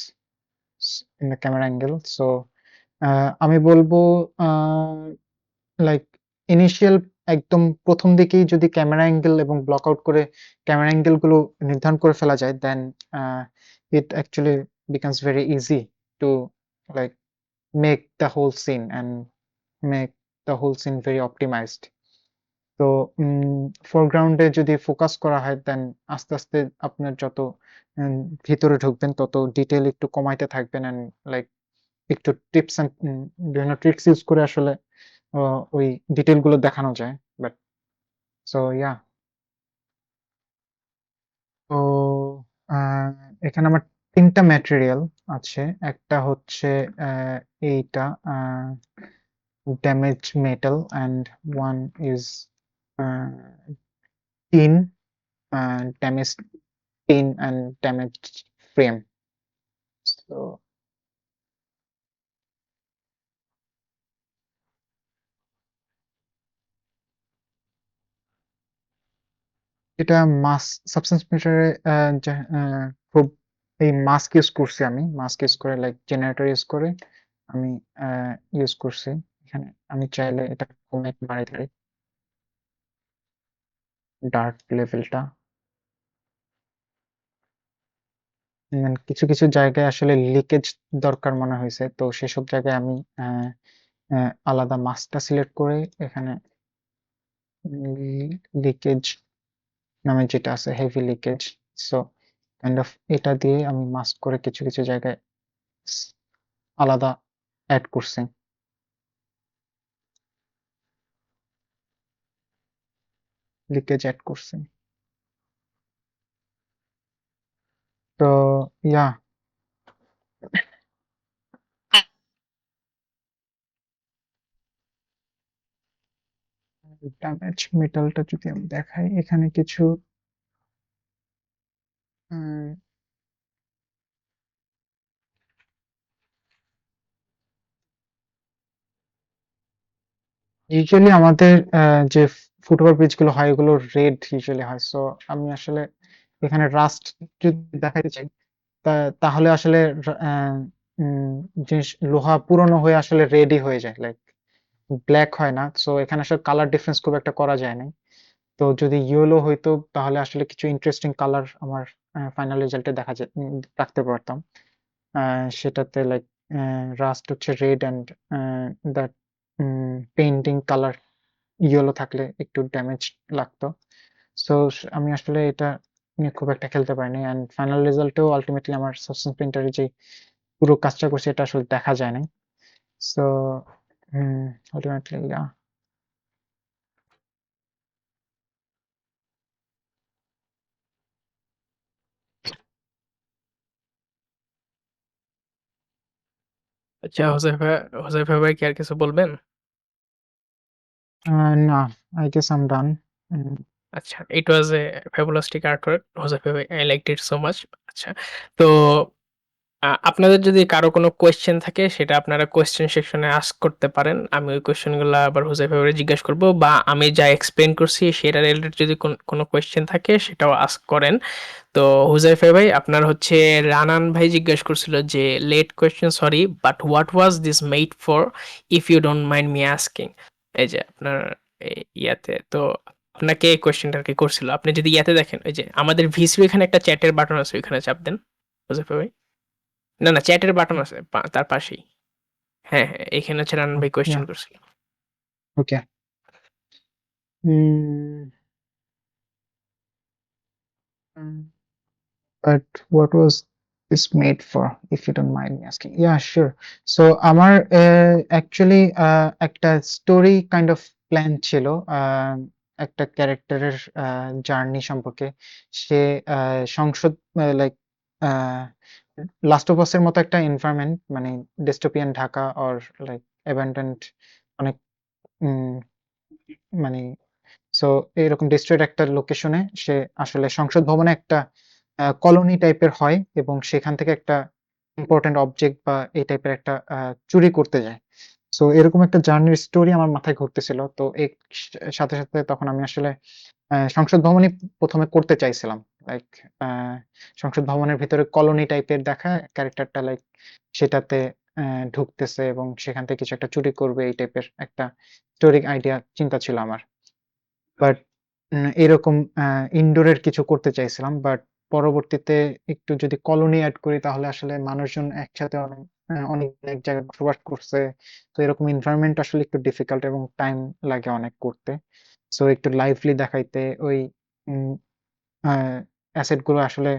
Speaker 4: in the camera angle. So আমি বলবো লাইক ইনিশিয়াল একদম প্রথম দিকেই যদি ক্যামেরা অ্যাঙ্গেল এবং ব্লক আউট করে ক্যামেরা অ্যাঙ্গেল গুলো নির্ধারণ করে ফেলা যায়, দেন it actually becomes very easy to like make the whole scene and make the whole scene very optimized. তো ফোরগ্রাউন্ডে যদি ফোকাস করা হয় দেন আস্তে আস্তে আপনার যত ভিতরে ঢুকবেন তত ডিটেল একটু কমাইতে থাকবেন অ্যান্ড লাইক একটু টিপস অ্যান্ড বিভিন্ন ট্রিক্স ইউজ করে আসলে ওই ডিটেল গুলো দেখানো যায়। বাট সো তো এখানে আমার তিনটা ম্যাটেরিয়াল আছে, একটা হচ্ছে এইটা damage metal and one is tin, damage tin and damage frame. তো এটা মাস সাবস্টেন্স মিটারে খুব এই মাস্ক ইউজ করছি, আমি মাস্ক ইউজ করে লাইক জেনারেটর ইউজ করে আমি ইউজ করছি এখানে। আমি চাইলে এটা কমে বাড়াইতে পারি ডার্ক লেভেলটা। কিছু কিছু জায়গায় আসলে লিকেজ দরকার মনে হয়েছে, তো সেসব জায়গায় আমি আলাদা মাস্কটা সিলেক্ট করে এখানে লিকেজ নামে যেটা আছে heavy leakage, so kind of এটা দিয়ে আমি মাস্ক করে কিছু কিছু জায়গায় আলাদা অ্যাড করছি। লিকেজ অ্যাড করছি। তো ইয়া ড্যামেজ মেটালটা যদি আমি দেখাই, এখানে কিছু ইউজুয়ালি আমাদের যে ফুটওভার ব্রিজ গুলো হয় এগুলো রেড ইউজুয়ালি হয়, সো আমি আসলে এখানে রাস্ট যদি দেখাতে চাই তাহলে আসলে জিনিস লোহা পুরনো হয়ে আসলে রেডই হয়ে যায়, লাইক ব্ল্যাক হয় না, সো এখানে আসলে কালার ডিফারেন্স খুব একটা করা যায় না। তো যদি ইয়েলো হইতো তাহলে আসলে কিছু ইন্টারেস্টিং কালার আমার ফাইনাল রেজাল্টে দেখা যায় রাখতে পারতাম। সেটাতে লাইক রাস্ট হচ্ছে red and that painting colour yellow থাকলে একটু ড্যামেজ লাগতো। সো আমি আসলে এটা নিয়ে খুব একটা খেলতে পারিনি, অ্যান্ড ফাইনাল রেজাল্টেও আলটিমেটলি আমার সাবস্টেন্স প্রিন্টারে যে পুরো কাজটা করছে এটা আসলে দেখা যায় নাই। সো আলটিমেটলি ইয়া
Speaker 3: আচ্ছা, হোজাইফা ভাই কি আর কিছু বলবেন?
Speaker 4: না, I guess I am done.
Speaker 3: আচ্ছা, ইট ওয়াজ এ ফ্যাবুলাস্টিক আর্টওয়ার্ক হোজাইফা ভাই, I liked it so much. আচ্ছা, তো আপনাদের যদি কারো কোনো কোয়েশ্চেন থাকে সেটা আপনারা কোয়েশ্চেন সেকশনে আস্ক করতে পারেন। আমি ওই কোয়েশ্চেনগুলো আবার হোজাইফা ভাইরে জিজ্ঞাসা করব, বা আমি যা এক্সপ্লেইন করছি সেটা রিলেটেড যদি কোনো কোয়েশ্চেন থাকে সেটাও আস্ক করেন। তো হুজাইফা ভাই, আপনার হচ্ছে রানান ভাই জিজ্ঞাসা করছিল যে late question sorry, but what was this made for, if you don't mind me asking. এই যে আপনার ইয়াতে তো আপনাকে এই কোয়েশ্চেনটা আর কি করছিল। আপনি যদি ইয়াতে দেখেন, ওই যে আমাদের ভিসিও এখানে একটা চ্যাটের বাটন আছে, ওইখানে চাপ দেন হুজাইফা ভাই। না না, চ্যাটের বাটন আছে তার পাশেই। হ্যাঁ হ্যাঁ, এখানে হচ্ছে রানান ভাই কোয়েশ্চেন করছিল।
Speaker 4: ওকে। But what was this made for, if you don't mind me asking? Yeah, sure. So আমার অ্যাকচুয়ালি একটা স্টোরি কাইন্ড অফ প্ল্যান ছিল, একটা ক্যারেক্টারের জার্নি সম্পর্কে। সে সংসদ লাইক লাস্ট অফ আস এর মতো একটা এনভায়রনমেন্ট, মানে dystopian Dhaka or like abandoned অনেক মানে সো এরকম ডিস্ট্রয়েড একটা লোকেশনে সে আসলে সংসদ ভবনে একটা কলোনি টাইপের হয় এবং সেখান থেকে একটা ইম্পর্টেন্ট অবজেক্ট বা এই টাইপের একটা চুরি করতে যায়। সো এরকম একটা জার্নির স্টোরি আমার মাথায় ঘুরতেছিল। তো এর সাথে সাথে তখন আমি আসলে সংসদ ভবনই প্রথমে করতে চাইছিলাম। লাইক সংসদ ভবনের ভিতরে কলোনি টাইপের দেখা ক্যারেক্টারটা লাইক সেটাতে ঢুকতেছে এবং সেখান থেকে কিছু একটা চুরি করবে, এই টাইপের একটা স্টোরি আইডিয়া চিন্তা ছিল আমার। বাট এরকম ইনডোরের কিছু করতে চাইছিলাম। বাট পরবর্তীতে একটু যদি কলোনি এড করি তাহলে আসলে মানুষজন একসাথে অনেক অনেক জায়গায় বসবাস করছে। তো এরকম এনভায়রনমেন্ট আসলে একটু ডিফিকাল্ট এবং টাইম লাগে অনেক করতে। সো একটু লাইভলি দেখাইতে ওই অ্যাসেট গুলো আসলে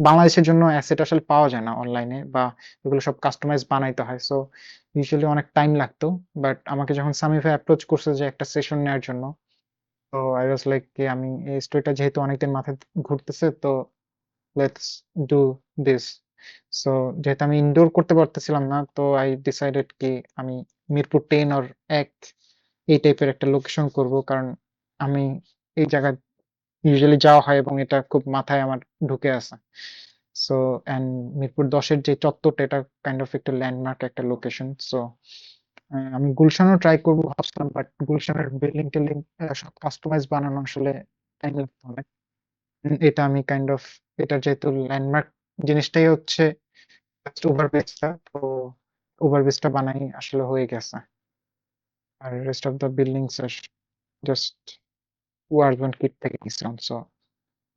Speaker 4: বাংলাদেশের জন্য অ্যাসেট আসলে পাওয়া যায় না অনলাইনে, বা এগুলো সব কাস্টমাইজ বানাইতে হয়। সো ইউজুয়ালি অনেক টাইম লাগতো। বাট আমাকে যখন সামি ভাই অ্যাপ্রোচ করছে যে একটা সেশন নেওয়ার জন্য, তো আই ওয়াজ লাইক কি আমি এই স্টোরিটা যেহেতু অনেকদিন মাথায় ঘুরতেছে, তো লেটস ডু দিস। সো যেহেতু আমি ইনডোর করতে পারতেছিলাম না, তো আই ডিসাইডেড কি আমি মিরপুর 10 অর 1 এই টাইপের একটা লোকেশন করব। কারণ আমি এই জায়গায় ইউজুয়ালি যাওয়া হয় এবং এটা খুব মাথায় আমার ঢুকে আছে। সো অ্যান্ড মিরপুর 10 এর যে চত্বরটা, এটা কাইন্ড অফ একটা ল্যান্ডমার্ক একটা লোকেশন। সো আমি গুলশানও ট্রাই করবো ভাবছিলাম, বাট গুলশানের বিল্ডিং টিল্ডিং সব কাস্টমাইজ বানানো আসলে টাইম লাগতে হবে। এটা আমি কাইন্ড অফ, এটা যেহেতু ল্যান্ডমার্ক জিনিসটাই হচ্ছে ওভারব্রিজটা, তো ওভারব্রিজটা বানাই আসলে হয়ে গেছে। আর রেস্ট অফ দ্য বিল্ডিংস আর জাস্ট ওয়ার্ডসম্যান কিট থেকে নিছিলাম, so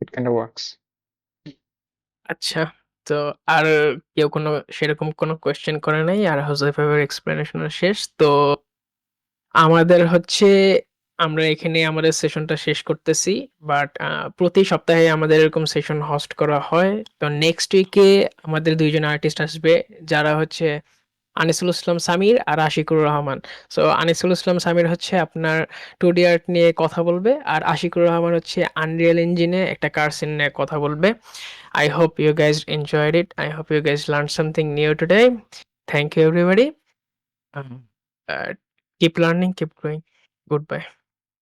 Speaker 4: it kind of works.
Speaker 3: আচ্ছা, তো আর কেউ কোনো সেরকম কোনো কোয়েশ্চেন করে নাই, আর হোজাইফার এক্সপ্লেনেশন শেষ। তো আমাদের হচ্ছে আমরা এখানে আমাদের সেশনটা শেষ করতেছি, বাট প্রতি সপ্তাহে আমাদের এরকম সেশন হোস্ট করা হয়। তো নেক্সট উইকে আমাদের দুইজন আর্টিস্ট আসবে, যারা হচ্ছে আনিসুল ইসলাম সামির আর আশিকুর রহমান। সো আনিসুল ইসলাম সামির হচ্ছে আপনার 2D আর্ট নিয়ে কথা বলবে, আর আশিকুর রহমান হচ্ছে আনরিয়েল ইঞ্জিনে একটা কার সিন নিয়ে কথা বলবে। I hope you guys enjoyed it. I hope you guys learned something new today. Thank you, everybody. Uh, keep learning, keep growing. Goodbye.